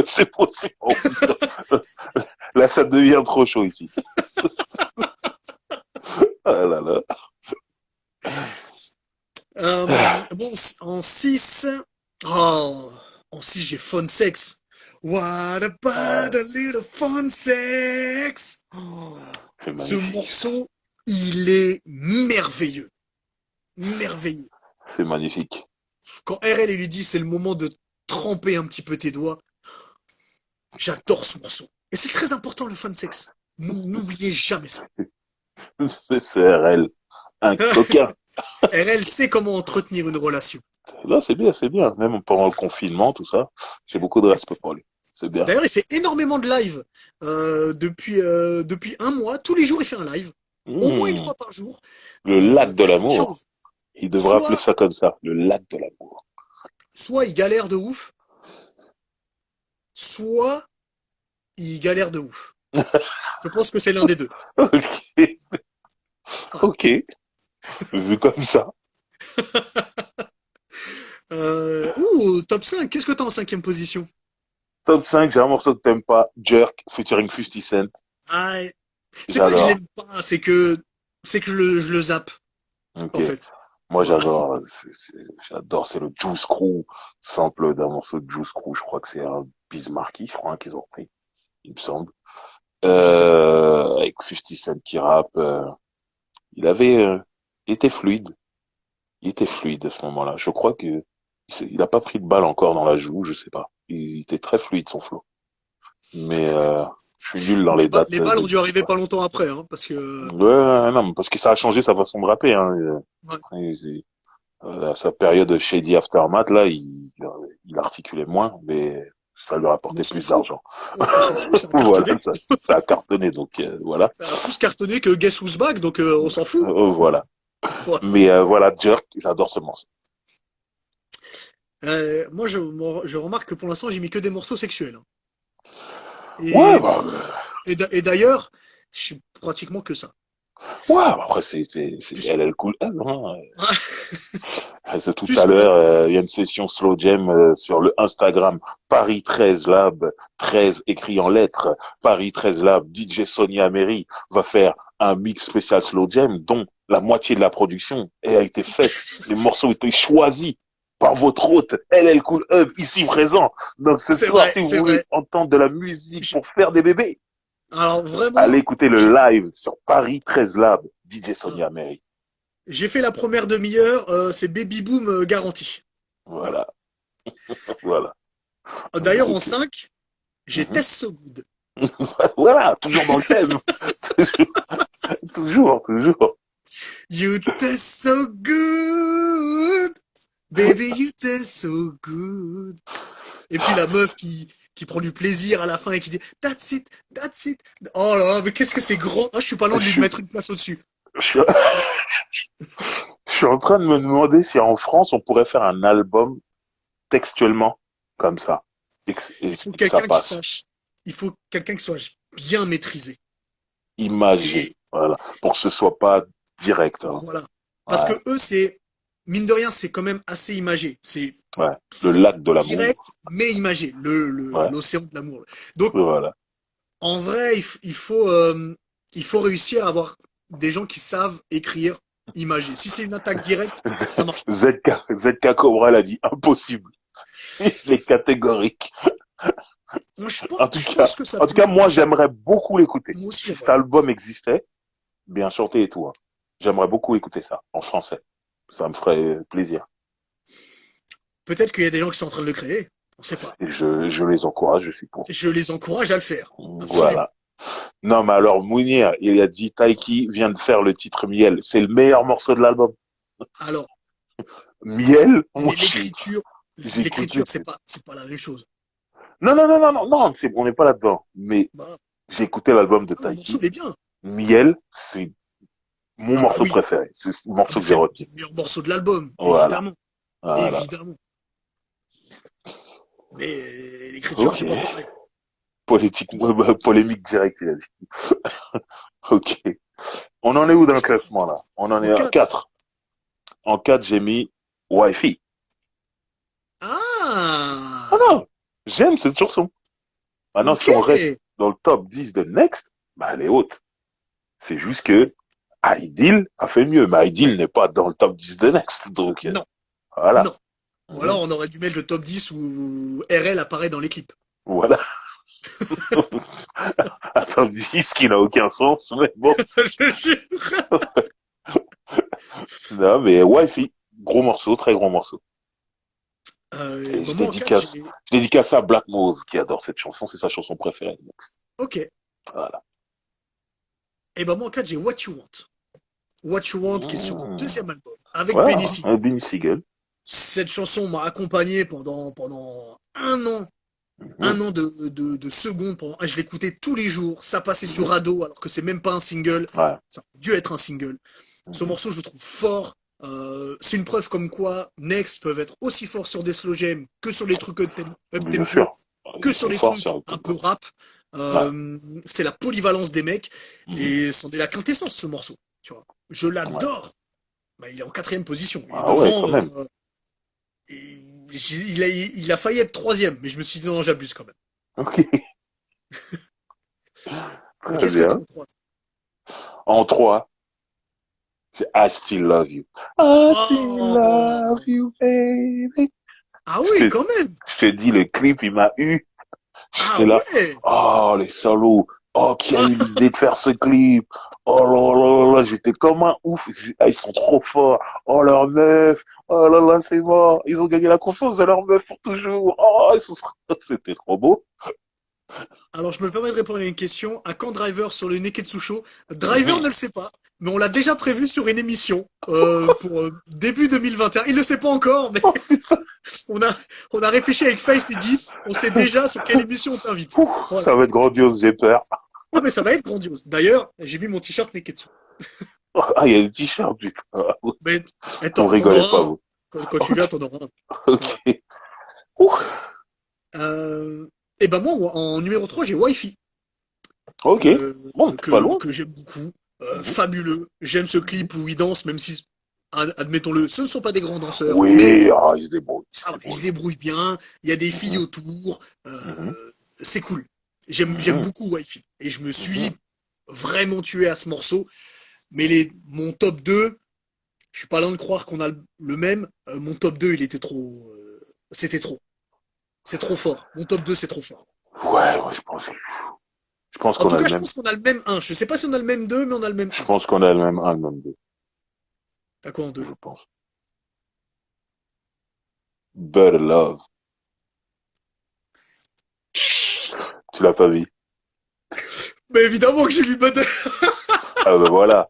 C'est possible. Là, ça devient trop chaud ici. Ah là là. Bon, en 6, oh, en 6 j'ai Phone Sex. What about Ah, a little fun sex? Oh, c'est ce magnifique. morceau, il est merveilleux. Merveilleux. C'est magnifique. Quand RL lui dit c'est le moment de tremper un petit peu tes doigts, j'adore ce morceau. Et c'est très important le fun sex. N'oubliez jamais ça. C'est RL. Un coquin. RL sait comment entretenir une relation. Là, c'est bien, c'est bien. Même pendant le confinement, tout ça, j'ai beaucoup de Ouais. respect pour lui. C'est bien. D'ailleurs, il fait énormément de live depuis un mois. Tous les jours, il fait un live. Au moins une Mmh. fois par jour. Le lac de Il y a deux l'amour. choses. Il devrait appeler Soit, ça comme ça. Le lac de l'amour. soit il galère de ouf, soit il galère de ouf. Je pense que c'est l'un des deux. Ok. Voilà. Ok. Vu comme ça. Top 5. Qu'est-ce que t'as en cinquième position? Top 5, j'ai un morceau que t'aimes pas. Jerk, featuring 50 Cent. Ah, c'est pas que je J'adore. l'aime pas, c'est que je le zappe, Ok. en fait. Moi, Voilà. j'adore. J'adore. C'est le Juice Crew. Sample d'un morceau de Juice Crew. Je crois que c'est un Bismarcky, je crois, qu'ils ont pris. Il me semble. Je sais pas. avec 50 Cent qui rappe. Il avait, il était fluide. Il était fluide à ce moment-là. Je crois que il a pas pris de balle encore dans la joue, je sais pas. Il était très fluide son flow. Mais je suis nul dans les dates Les balles ont de dû arriver l'histoire. pas longtemps après, hein, parce que Ouais, non, parce que ça a changé sa façon de rapper. Hein. ouais, À sa période Shady Aftermath, là, il articulait moins, mais ça lui mais on rapportait s'en plus fout. d'argent. On s'en fout, ça a Voilà, cartonné. ça a cartonné, donc voilà. Ça a plus cartonné que Guess Who's Back, donc on s'en fout. Voilà. Voilà. Mais voilà, Jerk, j'adore ce morceau. Moi, je remarque que pour l'instant, j'ai mis que des morceaux sexuels, hein. Ouais, Et, bah, et d'ailleurs, je suis pratiquement que ça. ouais, après, c'est Plus, elle cool, elle, hein. C'est tout à plus, l'heure, il y a une session slow jam sur le Instagram Paris 13 Lab, 13 écrit en lettres, Paris 13 Lab, DJ Sonia Mary va faire un mix spécial slow jam dont la moitié de la production a été faite. Les morceaux ont été choisis par votre hôte, LL Cool Hub, ici présent. Donc ce soir, si vous c'est voulez vrai. entendre de la musique J'- pour faire des bébés, Alors allez vraiment, écouter le live sur Paris 13 Lab, DJ euh, Sonia Mary. j'ai fait la première demi-heure, c'est Baby Boom garanti. Voilà. Voilà, voilà. D'ailleurs, en Donc, 5, j'ai mhm. Test So Good. Voilà, toujours dans le thème. Toujours, toujours. You taste so good, baby, you taste so good. Et puis la meuf qui prend du plaisir à la fin et qui dit That's it, that's it. Oh là là, mais qu'est-ce que c'est grand. Ah, je suis pas loin Je de lui suis, mettre une place au-dessus. je suis, je suis en train de me demander si en France on pourrait faire un album textuellement comme ça Il faut et que ça quelqu'un qui passe. sache. Il faut quelqu'un qui soit bien maîtrisé. Imagé, Et voilà, pour que ce soit pas direct. Hein. voilà. Parce que Ouais, eux, c'est, mine de rien, c'est quand même assez imagé. ouais. Le C'est lac de direct, l'amour. mais imagé. Ouais, L'océan de l'amour. Donc, voilà. en vrai, il faut réussir à avoir des gens qui savent écrire imagé. Si c'est une attaque directe, ça marche pas. ZK Cobra l'a dit, impossible. Il est catégorique. Moi, je cas, pense que ça en tout cas, peut, moi, j'aimerais beaucoup l'écouter. moi aussi, Si cet j'aimerais. album existait, bien chanté et tout, hein. J'aimerais beaucoup écouter ça en français. Ça me ferait plaisir. Peut-être qu'il y a des gens qui sont en train de le créer. On sait pas. Et je les encourage, je suis pour. Je les encourage à le faire. Absolument. Voilà. Non, mais alors, Mounir, il a dit Taiki vient de faire le titre Miel. C'est le meilleur morceau de l'album. Alors, Miel, moi, mais j'ai écouté. c'est pas la même chose. Non, non, non, non, non, non, on n'est pas là-dedans. Mais Bah, j'ai écouté l'album de ah, le morceau, Taiki. il est bien. Miel, c'est mon Ah bah morceau oui. préféré. C'est le Ah morceau bah que j'ai retenu. c'est le meilleur morceau de l'album, Voilà. évidemment. Voilà. Évidemment. Mais l'écriture, Ok. c'est pas pareil. Politique, Bon, polémique directe, il a dit. Ok. On en est où dans le qu'est-ce que t'as en classement là? 4? On en En est à 4. 4. En 4, j'ai mis Wi-Fi. Ah Ah! non, j'aime cette chanson. Maintenant, Ok! si on reste dans le top 10 de Next, bah elle est haute. C'est juste Oui. que Ideal a fait mieux, mais Ideal n'est pas dans le top 10 de Next. Donc Non. voilà. Non. Ou Mhm. alors on aurait dû mettre le top 10 où RL apparaît dans les clips. Voilà. Un top 10 qui n'a aucun sens, mais bon. Je jure. Non, mais Wi-Fi, gros morceau, très gros morceau. Et Bah, moi en 4, j'ai. je dédicace ça à Black Mose qui adore cette chanson, c'est sa chanson préférée. Next. Ok. Voilà. Et bah moi en 4, j'ai What You Want. What You Want qui est sur le Mmh. deuxième album avec Benny Voilà, un Siegel. Benny Siegel. Cette chanson m'a accompagné pendant Mhm. un an de secondes. Je l'écoutais tous les jours. Ça passait sur Mhm. Rado alors que c'est même pas un single. Ouais. Ça aurait dû être un single. Ce Mhm. morceau, je le trouve fort. C'est une preuve comme quoi Next peuvent être aussi forts sur des slow jams que sur les trucs up Bien tempo, sûr. Ils que sur sont les forts trucs sur le un peu tempo. rap. Ouais. C'est la polyvalence des mecs Mhm. et c'en est la quintessence ce morceau. Tu vois, je Ouais. l'adore. Bah, il est en quatrième position. Il est Ah ouais, devant. quand même. Il a failli être troisième, mais je me suis dit non, j'abuse quand même. Ok. Et Très qu'est-ce que t'as bien. en trois? En 3, c'est I Still Love You. I still love Oh! you, baby. Ah Je oui, te, quand même! je te dis, le clip, il m'a eu. Ah J'étais là. ouais! Oh, les solos. Oh, qui a eu l'idée de faire ce clip? Oh là là là, j'étais comme un ouf. Ah, ils sont trop forts. Oh, leur meuf. Oh là là, c'est mort. Ils ont gagné la confiance de leur meuf pour toujours. Oh, c'était trop beau. Alors, je me permets de répondre à une question. À quand Driver sur le Neketsu Show? Driver Mhm. ne le sait pas, mais on l'a déjà prévu sur une émission pour début 2021. Il ne le sait pas encore, mais Oh putain. on a, on a réfléchi avec Face et Diff. On sait déjà sur quelle émission on t'invite. Ouh, Voilà. ça va être grandiose, j'ai peur. Ah, mais ça va être grandiose. D'ailleurs, j'ai mis mon t-shirt Neketsu. Ah, il y a des t-shirts, putain. Mais eh, Vous t'en rigolez auras pas, un. vous. Quand tu viens, Ok, t'en auras un. Voilà. ok. Ouh, Et ben moi, en numéro 3 j'ai Wi-Fi. ok. euh, Bon, c'est pas loin. que j'aime beaucoup. Mhm, Fabuleux. J'aime ce mhm. clip où il danse, même si, admettons-le, ce ne sont pas des grands danseurs, mais Oui, ah, ils se débrouillent. Ils se ça va, ils se débrouillent. débrouillent bien. Il y a des filles Mhm, autour. mhm, C'est cool. J'aime mhm, beaucoup Wi-Fi. Et je me suis mhm. vraiment tué à ce morceau. Mais mon top 2, je suis pas loin de croire qu'on a le même. Mon top 2, il était trop. C'était trop. C'est trop fort. Mon top 2, c'est trop fort. Ouais, ouais, je pense En qu'on tout a le cas, je même. pense qu'on a le même 1. Je sais pas si on a le même 2, mais on a le même Je 1. pense qu'on a le même un, le même deux, T'as quoi en 2? je pense. Better Love. Tu l'as pas vu? Mais évidemment que j'ai vu Battle. Ah ben voilà.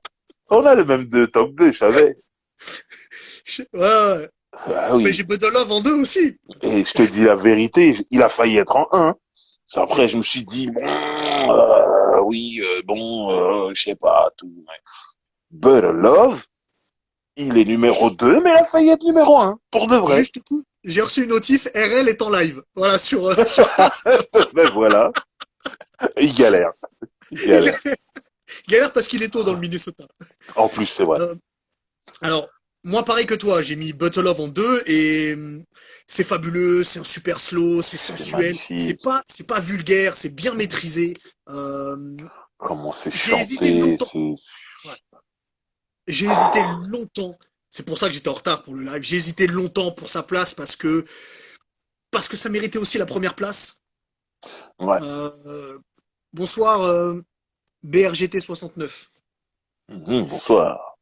On a le même deux, top 2, je savais. Ouais, ouais. Ah Mais oui. j'ai Battle Love en 2 aussi. Et je te dis la vérité, il a failli être en un. C'est après, je me suis dit, bon, oui, bon, je sais pas, tout. Better Love, il est numéro 2, mais il a failli être numéro un, pour de vrai. Juste coup, j'ai reçu une notif, RL est en live. Voilà, sur Insta. Ben voilà, il galère, il Il galère. galère parce qu'il est tôt dans le Minnesota. En plus, c'est vrai. Euh, alors, moi, pareil que toi, j'ai mis Battle Love en 2 et c'est fabuleux, c'est un super slow, c'est C'est sensuel, magnifique. c'est pas vulgaire, c'est bien maîtrisé. Euh, Comment c'est j'ai hésité chanté, longtemps. c'est... Ouais. J'ai hésité longtemps. C'est pour ça que j'étais en retard pour le live. J'ai hésité longtemps pour sa place parce que ça méritait aussi la première place. Ouais. Euh, bonsoir BRGT 69. Mhm, bonsoir.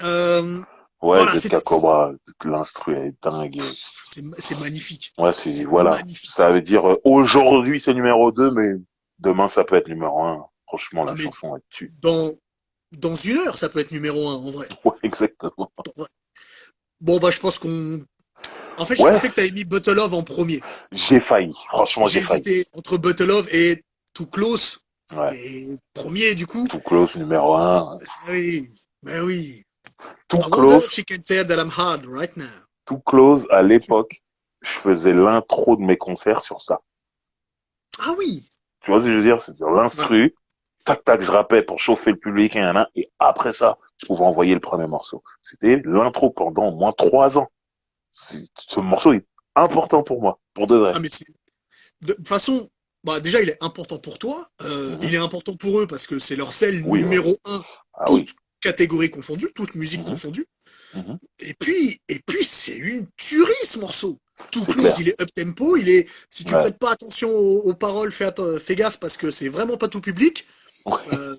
Euh, Ouais, voilà, ZK Cobra, l'instru est dingue. c'est magnifique. Ouais, c'est, C'est voilà. Ça magnifique. veut dire, aujourd'hui c'est numéro 2, mais demain ça peut être numéro un. Franchement, Ah la mais chanson est dessus. dans dans une heure, ça peut être numéro un en vrai. Ouais, exactement. Ouais. Bon bah je pense qu'on. En fait, je Ouais, pensais que t'avais mis Bottle Love en premier. j'ai failli. Franchement, J'ai j'ai failli. hésité entre Bottle Love et Too Close, Ouais. et premier du coup. Too Close numéro un. Ah oui, mais oui. Too I wonder if Close, she can tell that I'm hard right now. Too Close, à l'époque, je faisais l'intro de mes concerts sur ça. Ah oui. Tu vois ce que je veux dire? C'est-à-dire Ouais. l'instru, tac tac, je rappelle pour chauffer le public, et après ça, je pouvais envoyer le premier morceau. C'était l'intro pendant au moins 3 ans. Ce morceau est important pour moi, pour de vrai. Ah mais c'est de toute façon, bah déjà il est important pour toi, Mhm. il est important pour eux parce que c'est leur scelle Oui, ouais. numéro un, Ah oui. toute catégorie confondue, toute musique Mhm. confondue. Mhm. Et puis c'est une tuerie ce morceau. Tout C'est close, clair. il est up tempo, il est. Si tu Ouais. prêtes pas attention aux paroles, fais gaffe parce que c'est vraiment pas tout public. Ouais, Euh,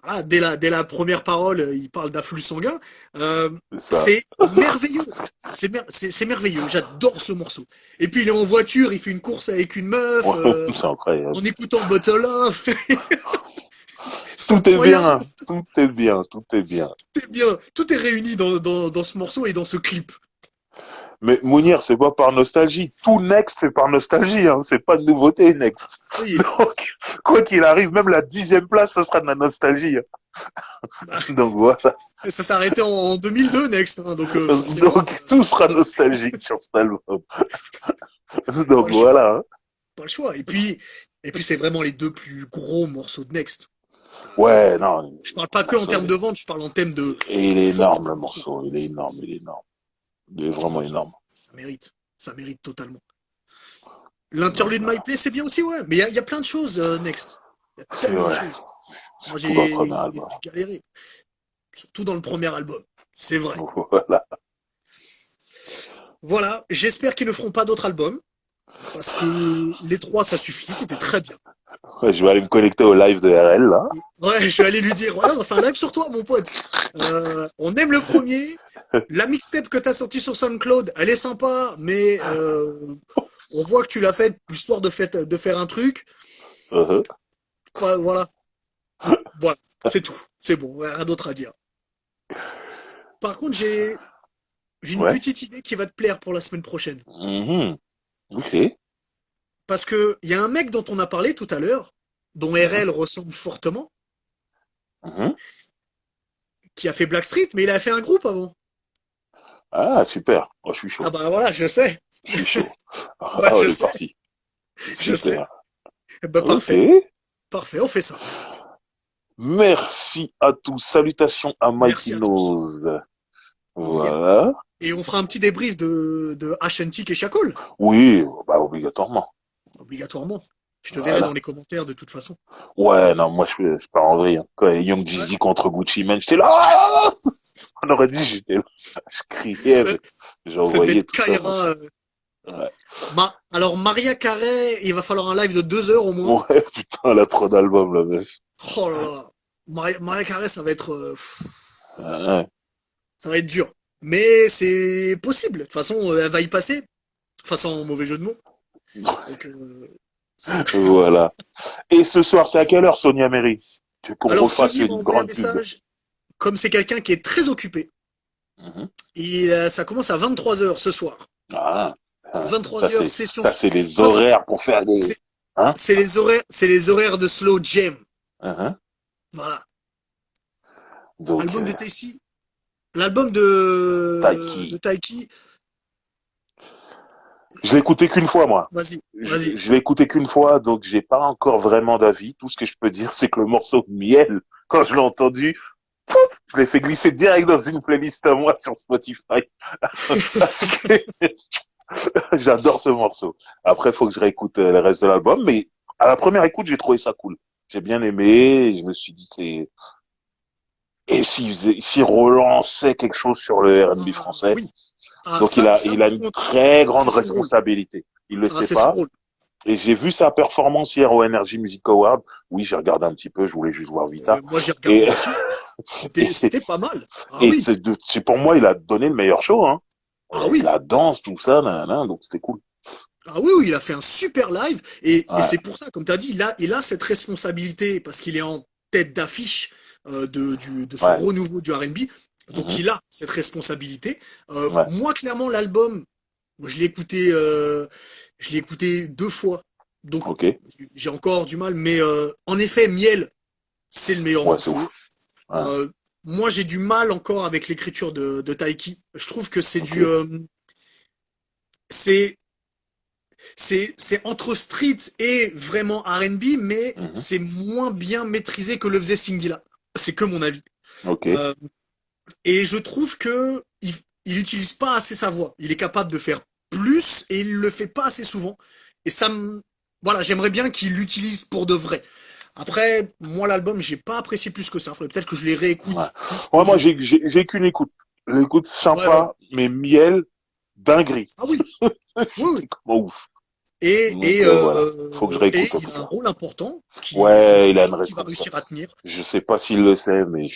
voilà, dès la première parole, il parle d'afflux sanguin. Euh, c'est ça. c'est merveilleux. C'est merveilleux. J'adore ce morceau. Et puis il est en voiture, il fait une course avec une meuf, Ouais, c'est incroyable. en écoutant Bottle Love. C'est Tout est incroyable. bien, tout est bien, tout est bien. Tout est bien. Tout est réuni dans ce morceau et dans ce clip. Mais Ah, Mounir, c'est pas par nostalgie. Tout Next, c'est par nostalgie. Hein. C'est pas de nouveauté, Next. oui. Donc, quoi qu'il arrive, même la 10e place, ce sera de la nostalgie. Hein. Bah, Donc voilà. ça s'est arrêté en 2002, Next. Hein, donc forcément, Donc tout sera nostalgique sur cet album. pas Donc le choix. voilà. Hein. Pas le choix. Et puis c'est vraiment les deux plus gros morceaux de Next. Ouais, non, Je parle pas le que en morceau, termes de vente, je parle en termes de et il est force énorme, du le morceau. morceau. Il est énorme, il est énorme. Il est vraiment Donc énorme. ça mérite. Ça mérite totalement. Donc L'interlude My voilà. Play, c'est bien aussi, ouais. Mais il y a plein de choses, Next. Il y a C'est tellement de vrai. choses. Moi, Surtout dans le premier j'ai album. galéré. Surtout dans le premier album. C'est vrai. Voilà. Voilà. J'espère qu'ils ne feront pas d'autres albums. Parce que les trois, ça suffit. C'était très bien. Ouais, je vais aller me connecter au live de RL, là. Ouais, je vais aller lui dire, ouais, on va faire un live sur toi, mon pote. On aime le premier. La mixtape que t'as sortie sur SoundCloud, elle est sympa, mais on voit que tu l'as faite histoire de faire un truc. Uh-huh. Voilà, voilà, c'est tout. C'est bon, rien d'autre à dire. Par contre, j'ai une Ouais. petite idée qui va te plaire pour la semaine prochaine. Mhm. Ok. Parce que il y a un mec dont on a parlé tout à l'heure, dont Mhm. RL ressemble fortement, Mhm. qui a fait Blackstreet, mais il a fait un groupe avant. Ah, super. Oh, je suis Ah chaud. bah voilà, je sais. Je suis chaud. Bah Ah, on je est sais, parti. je sais. Super. Bah Ok. parfait, parfait, on fait ça. Merci à tous. Salutations à Merci Mikey à tous. Nose. Yep. Voilà. Et on fera un petit débrief de Ashanti et Shakol, Oui, bah, obligatoirement. obligatoirement. Je te verrai dans Voilà. les commentaires de toute façon. Ouais, non, moi, je pars en vrille, hein. Quand il y a Young Ouais, Jeezy contre Gucci Mane, j'étais là. Ah, on aurait dit, j'étais là. Je criais, ça, mais ça devait j'envoyais être tout ça, moi. Kaira. Ouais. Alors Maria Carey, il va falloir un live de 2 heures au moins. Ouais, putain, elle a trop d'albums, la meuf. Oh là là. Maria Carey, ça va être, Ouais. ça va être dur. Mais c'est possible. De toute façon, elle va y passer. Enfin, sans mauvais jeu de mots. Donc, c'est- Voilà. Et ce soir, c'est à quelle heure, Sonia Mary? Tu veux qu'on Alors, refasse Sony m'a une envoyé un grande pub? message. Comme c'est quelqu'un qui est très occupé, Mhm. et ça commence à 23 heures ce soir. Ah, ah. 23 heures, session. De Ça, toute c'est les façon, horaires pour faire des, c'est hein? c'est les horaires de Slow Jam. Mhm. Voilà. Donc, Album de Taïsi. L'album de Taiki. Taiki. Je l'ai écouté qu'une fois, moi. Vas-y, vas-y. Je l'ai écouté qu'une fois, donc j'ai pas encore vraiment d'avis. Tout ce que je peux dire, c'est que le morceau Miel, quand je l'ai entendu, je l'ai fait glisser direct dans une playlist à moi sur Spotify. Parce que j'adore ce morceau. Après, il faut que je réécoute le reste de l'album, mais à la première écoute, j'ai trouvé ça cool. J'ai bien aimé, et je me suis dit, c'est... Et s'il relançait quelque chose sur le R&B Ah français, oui. Ah, donc ça il a par une contre, très grande c'est son rôle. responsabilité. Il le Ah, sait c'est son pas. rôle. Et j'ai vu sa performance hier au Energy Music Award. Oui, j'ai regardé un petit peu, je voulais juste voir Vita. Moi, j'ai regardé Et, aussi. et, C'était pas mal. Ah et oui. c'est pour moi, il a donné le meilleur show, hein. Ah Avec oui. la danse, tout ça, nanana, donc c'était cool. Ah oui, oui, il a fait un super live. Et Ouais. c'est pour ça, comme tu as dit, il a cette responsabilité parce qu'il est en tête d'affiche de ce Ouais. renouveau du R&B. Donc Mhm. il a cette responsabilité. Ouais. Moi, clairement, l'album, moi, je l'ai écouté 2 fois. Donc Ok. j'ai encore du mal. Mais en effet, Miel, c'est le meilleur Ouais, c'est morceau. ouf. Ouais. Euh, Moi, j'ai du mal encore avec l'écriture de Taiki. Je trouve que Ok. c'est c'est entre street et vraiment R&B, mais Mhm. c'est moins bien maîtrisé que le faisait Singila. C'est que mon avis. Ok. Euh, et je trouve que il utilise pas assez sa voix. Il est capable de faire plus et il le fait pas assez souvent. Et voilà, j'aimerais bien qu'il l'utilise pour de vrai. Après, moi, l'album, j'ai pas apprécié plus que ça. Faudrait peut-être que je les Ouais. réécoute plus Ouais, moi, posément. j'ai qu'une écoute. L'écoute Ouais, voilà. sympa, mais miel, dinguerie. Ah oui, oui, oui. C'est comment ouf. Donc, voilà. Faut que je Et réécoute, en il tout a un cas. rôle important qui, je Ouais, suis il a une sûr qu'il va responsable. réussir à tenir. Je sais pas s'il le sait, mais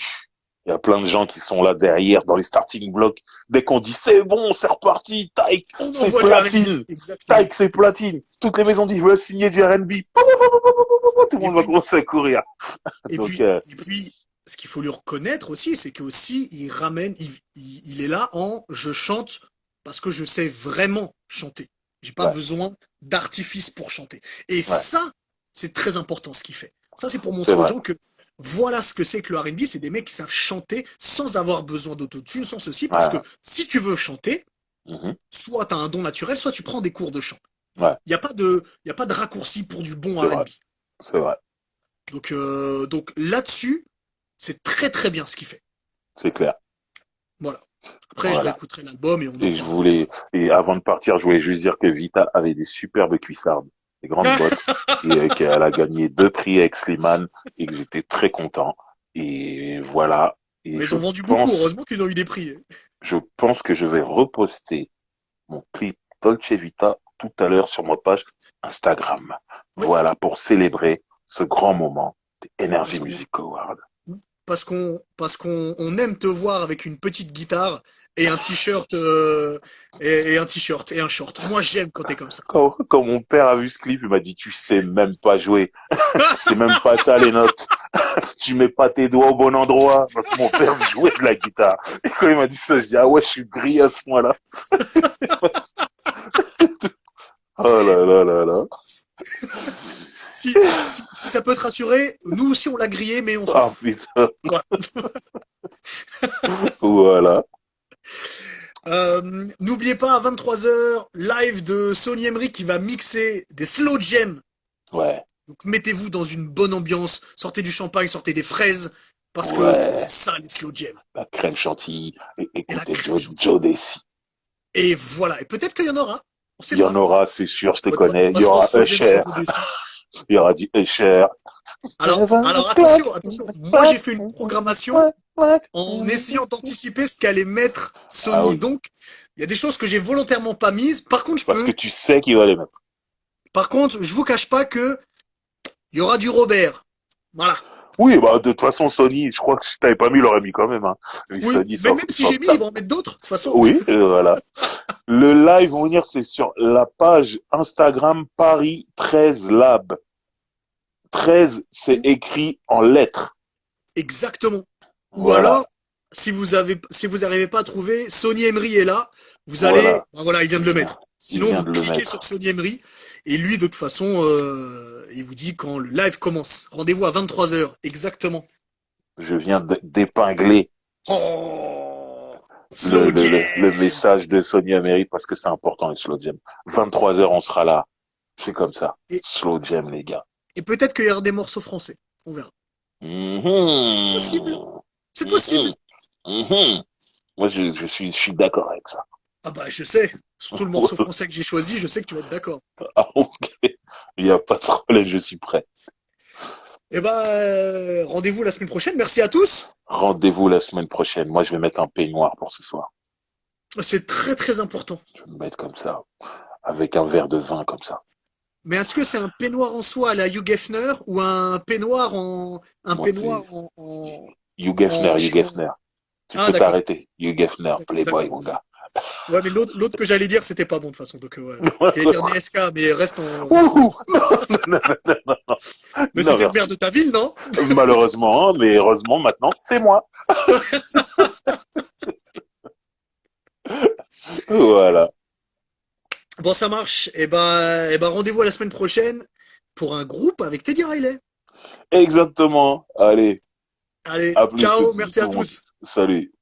il y a plein de gens qui sont là derrière, dans les starting blocks. Dès qu'on dit c'est bon, c'est reparti, Taïk, On c'est envoie du R&B, platine. exactement. Taïk, c'est platine. Toutes les maisons disent, veulent signer du R&B. Tout le Et monde va puis, commencer à courir. et Donc, puis, et puis, ce qu'il faut lui reconnaître aussi, c'est que aussi il ramène, il est là en je chante parce que je sais vraiment chanter. J'ai pas ouais, besoin d'artifice pour chanter. Et ouais, ça, c'est très important ce qu'il fait. Ça, c'est pour c'est montrer aux vrai, gens que voilà ce que c'est que le R&B, c'est des mecs qui savent chanter sans avoir besoin d'autotune, sans ceci, parce que ouais, si tu veux chanter, mhm, soit tu as un don naturel, soit tu prends des cours de chant. ouais, Il y a pas de raccourci pour du bon c'est vrai, R&B. c'est vrai, Donc là-dessus, c'est très très bien ce qu'il fait. c'est clair. Voilà. Après, je Voilà. réécouterai l'album et on en reparlera. Et avant de partir, je voulais juste dire que Vita avait des superbes cuissardes, des grandes bottes, et qu'elle a gagné 2 prix avec Slimane, et que j'étais très content. Et voilà. Et Ils ont vendu beaucoup, heureusement qu'ils ont eu des prix. je pense que je vais reposter mon clip Dolce Vita tout à l'heure sur ma page Instagram. Oui, Voilà, pour célébrer. ce grand moment des Parce Energy qu'on Music Awards. parce qu'on aime te voir avec une petite guitare et un t-shirt et un t-shirt et un short. Moi, j'aime quand t'es comme ça. Quand mon père a vu ce clip, il m'a dit, tu sais même pas jouer. C'est même pas ça les notes. Tu mets pas tes doigts au bon endroit. Mon père jouait de la guitare. Et quand il m'a dit ça, je dis, ah ouais, je suis grillé à ce point-là. Oh là là là là. Si ça peut te rassurer, nous aussi on l'a grillé, mais on s'en Ah fout. putain. Voilà. Voilà. N'oubliez pas à 23 h live de Sony Emery qui va mixer des slow jams. Ouais. Donc mettez-vous dans une bonne ambiance, sortez du champagne, sortez des fraises, parce que c'est Ouais. ça les slow jams. La crème chantilly. Et la Écoutez crème chantilly. Joe Desi. Et voilà. Et peut-être qu'il y en aura. On sait Il y en pas. aura, c'est sûr, je te De toute connais. Il y façon, aura slow jam sans Usher. Jodeci. Il y aura du Usher. Alors 7 o'clock. attention, attention. Moi j'ai fait une programmation en essayant d'anticiper ce qu'allait mettre Ah Sony. oui. Donc, il y a des choses que j'ai volontairement pas mises. Par contre, Parce que tu sais qu'il va les mettre. je vous cache pas que il y aura du Robert. Voilà. Oui, bah, de toute façon, Sony, je crois que si t'avais pas mis, il aurait mis quand même, hein. Vu que Oui, Sony mais même si s'en j'ai mis, ils tape. vont en mettre d'autres. De toute façon. Oui, voilà. Le live, on va dire, c'est sur la page Instagram Paris 13 Lab. 13, c'est écrit en lettres. Exactement. Ou Voilà. alors, si vous n'arrivez pas à trouver, Sony Emery est là. Vous allez, Voilà. ben voilà, il vient de Il le vient. mettre. Il Sinon, vient vous de le cliquez sur mettre. Sony Emery et lui, de toute façon, il vous dit quand le live commence. Rendez-vous à 23 h, exactement. Je viens d'épingler Oh, slow le jam. message de Sony Amery parce que c'est important, les slow jam. 23 heures, on sera là. C'est comme ça. Et, Slow jam, les gars. et peut-être qu'il y aura des morceaux français. On verra. C'est possible. Mhm. C'est possible. Mhm. Mhm. Moi, je suis d'accord avec ça. Ah bah, je sais. Surtout le morceau français que j'ai choisi, je sais que tu vas être d'accord. Ah, ok. Il n'y a pas de problème, je suis prêt. Eh ben, rendez-vous la semaine prochaine. Merci à tous. Rendez-vous la semaine prochaine. Moi, je vais mettre un peignoir pour ce soir. C'est très très important. Je vais me mettre comme ça, avec un verre de vin comme ça. Mais est-ce que c'est un peignoir en soie à la Hugh Hefner ou un Moi, c'est peignoir en Hugh Hefner. Tu Ah peux d'accord. t'arrêter. Hugh Hefner, Playboy, D'accord. mon gars. Ouais, mais l'autre que j'allais dire, c'était pas bon de toute façon. Donc ouais. J'allais dire DSK, mais reste en. Ouh, non, non, non, non, non, Mais non, c'était le maire de merci. ta ville, non? Malheureusement, mais heureusement, maintenant, c'est moi. Voilà. Bon, ça marche. Et ben rendez-vous à la semaine prochaine pour un groupe avec Teddy Riley. Exactement. Allez, Allez, à plus ciao, tout merci à le monde. tous. Salut.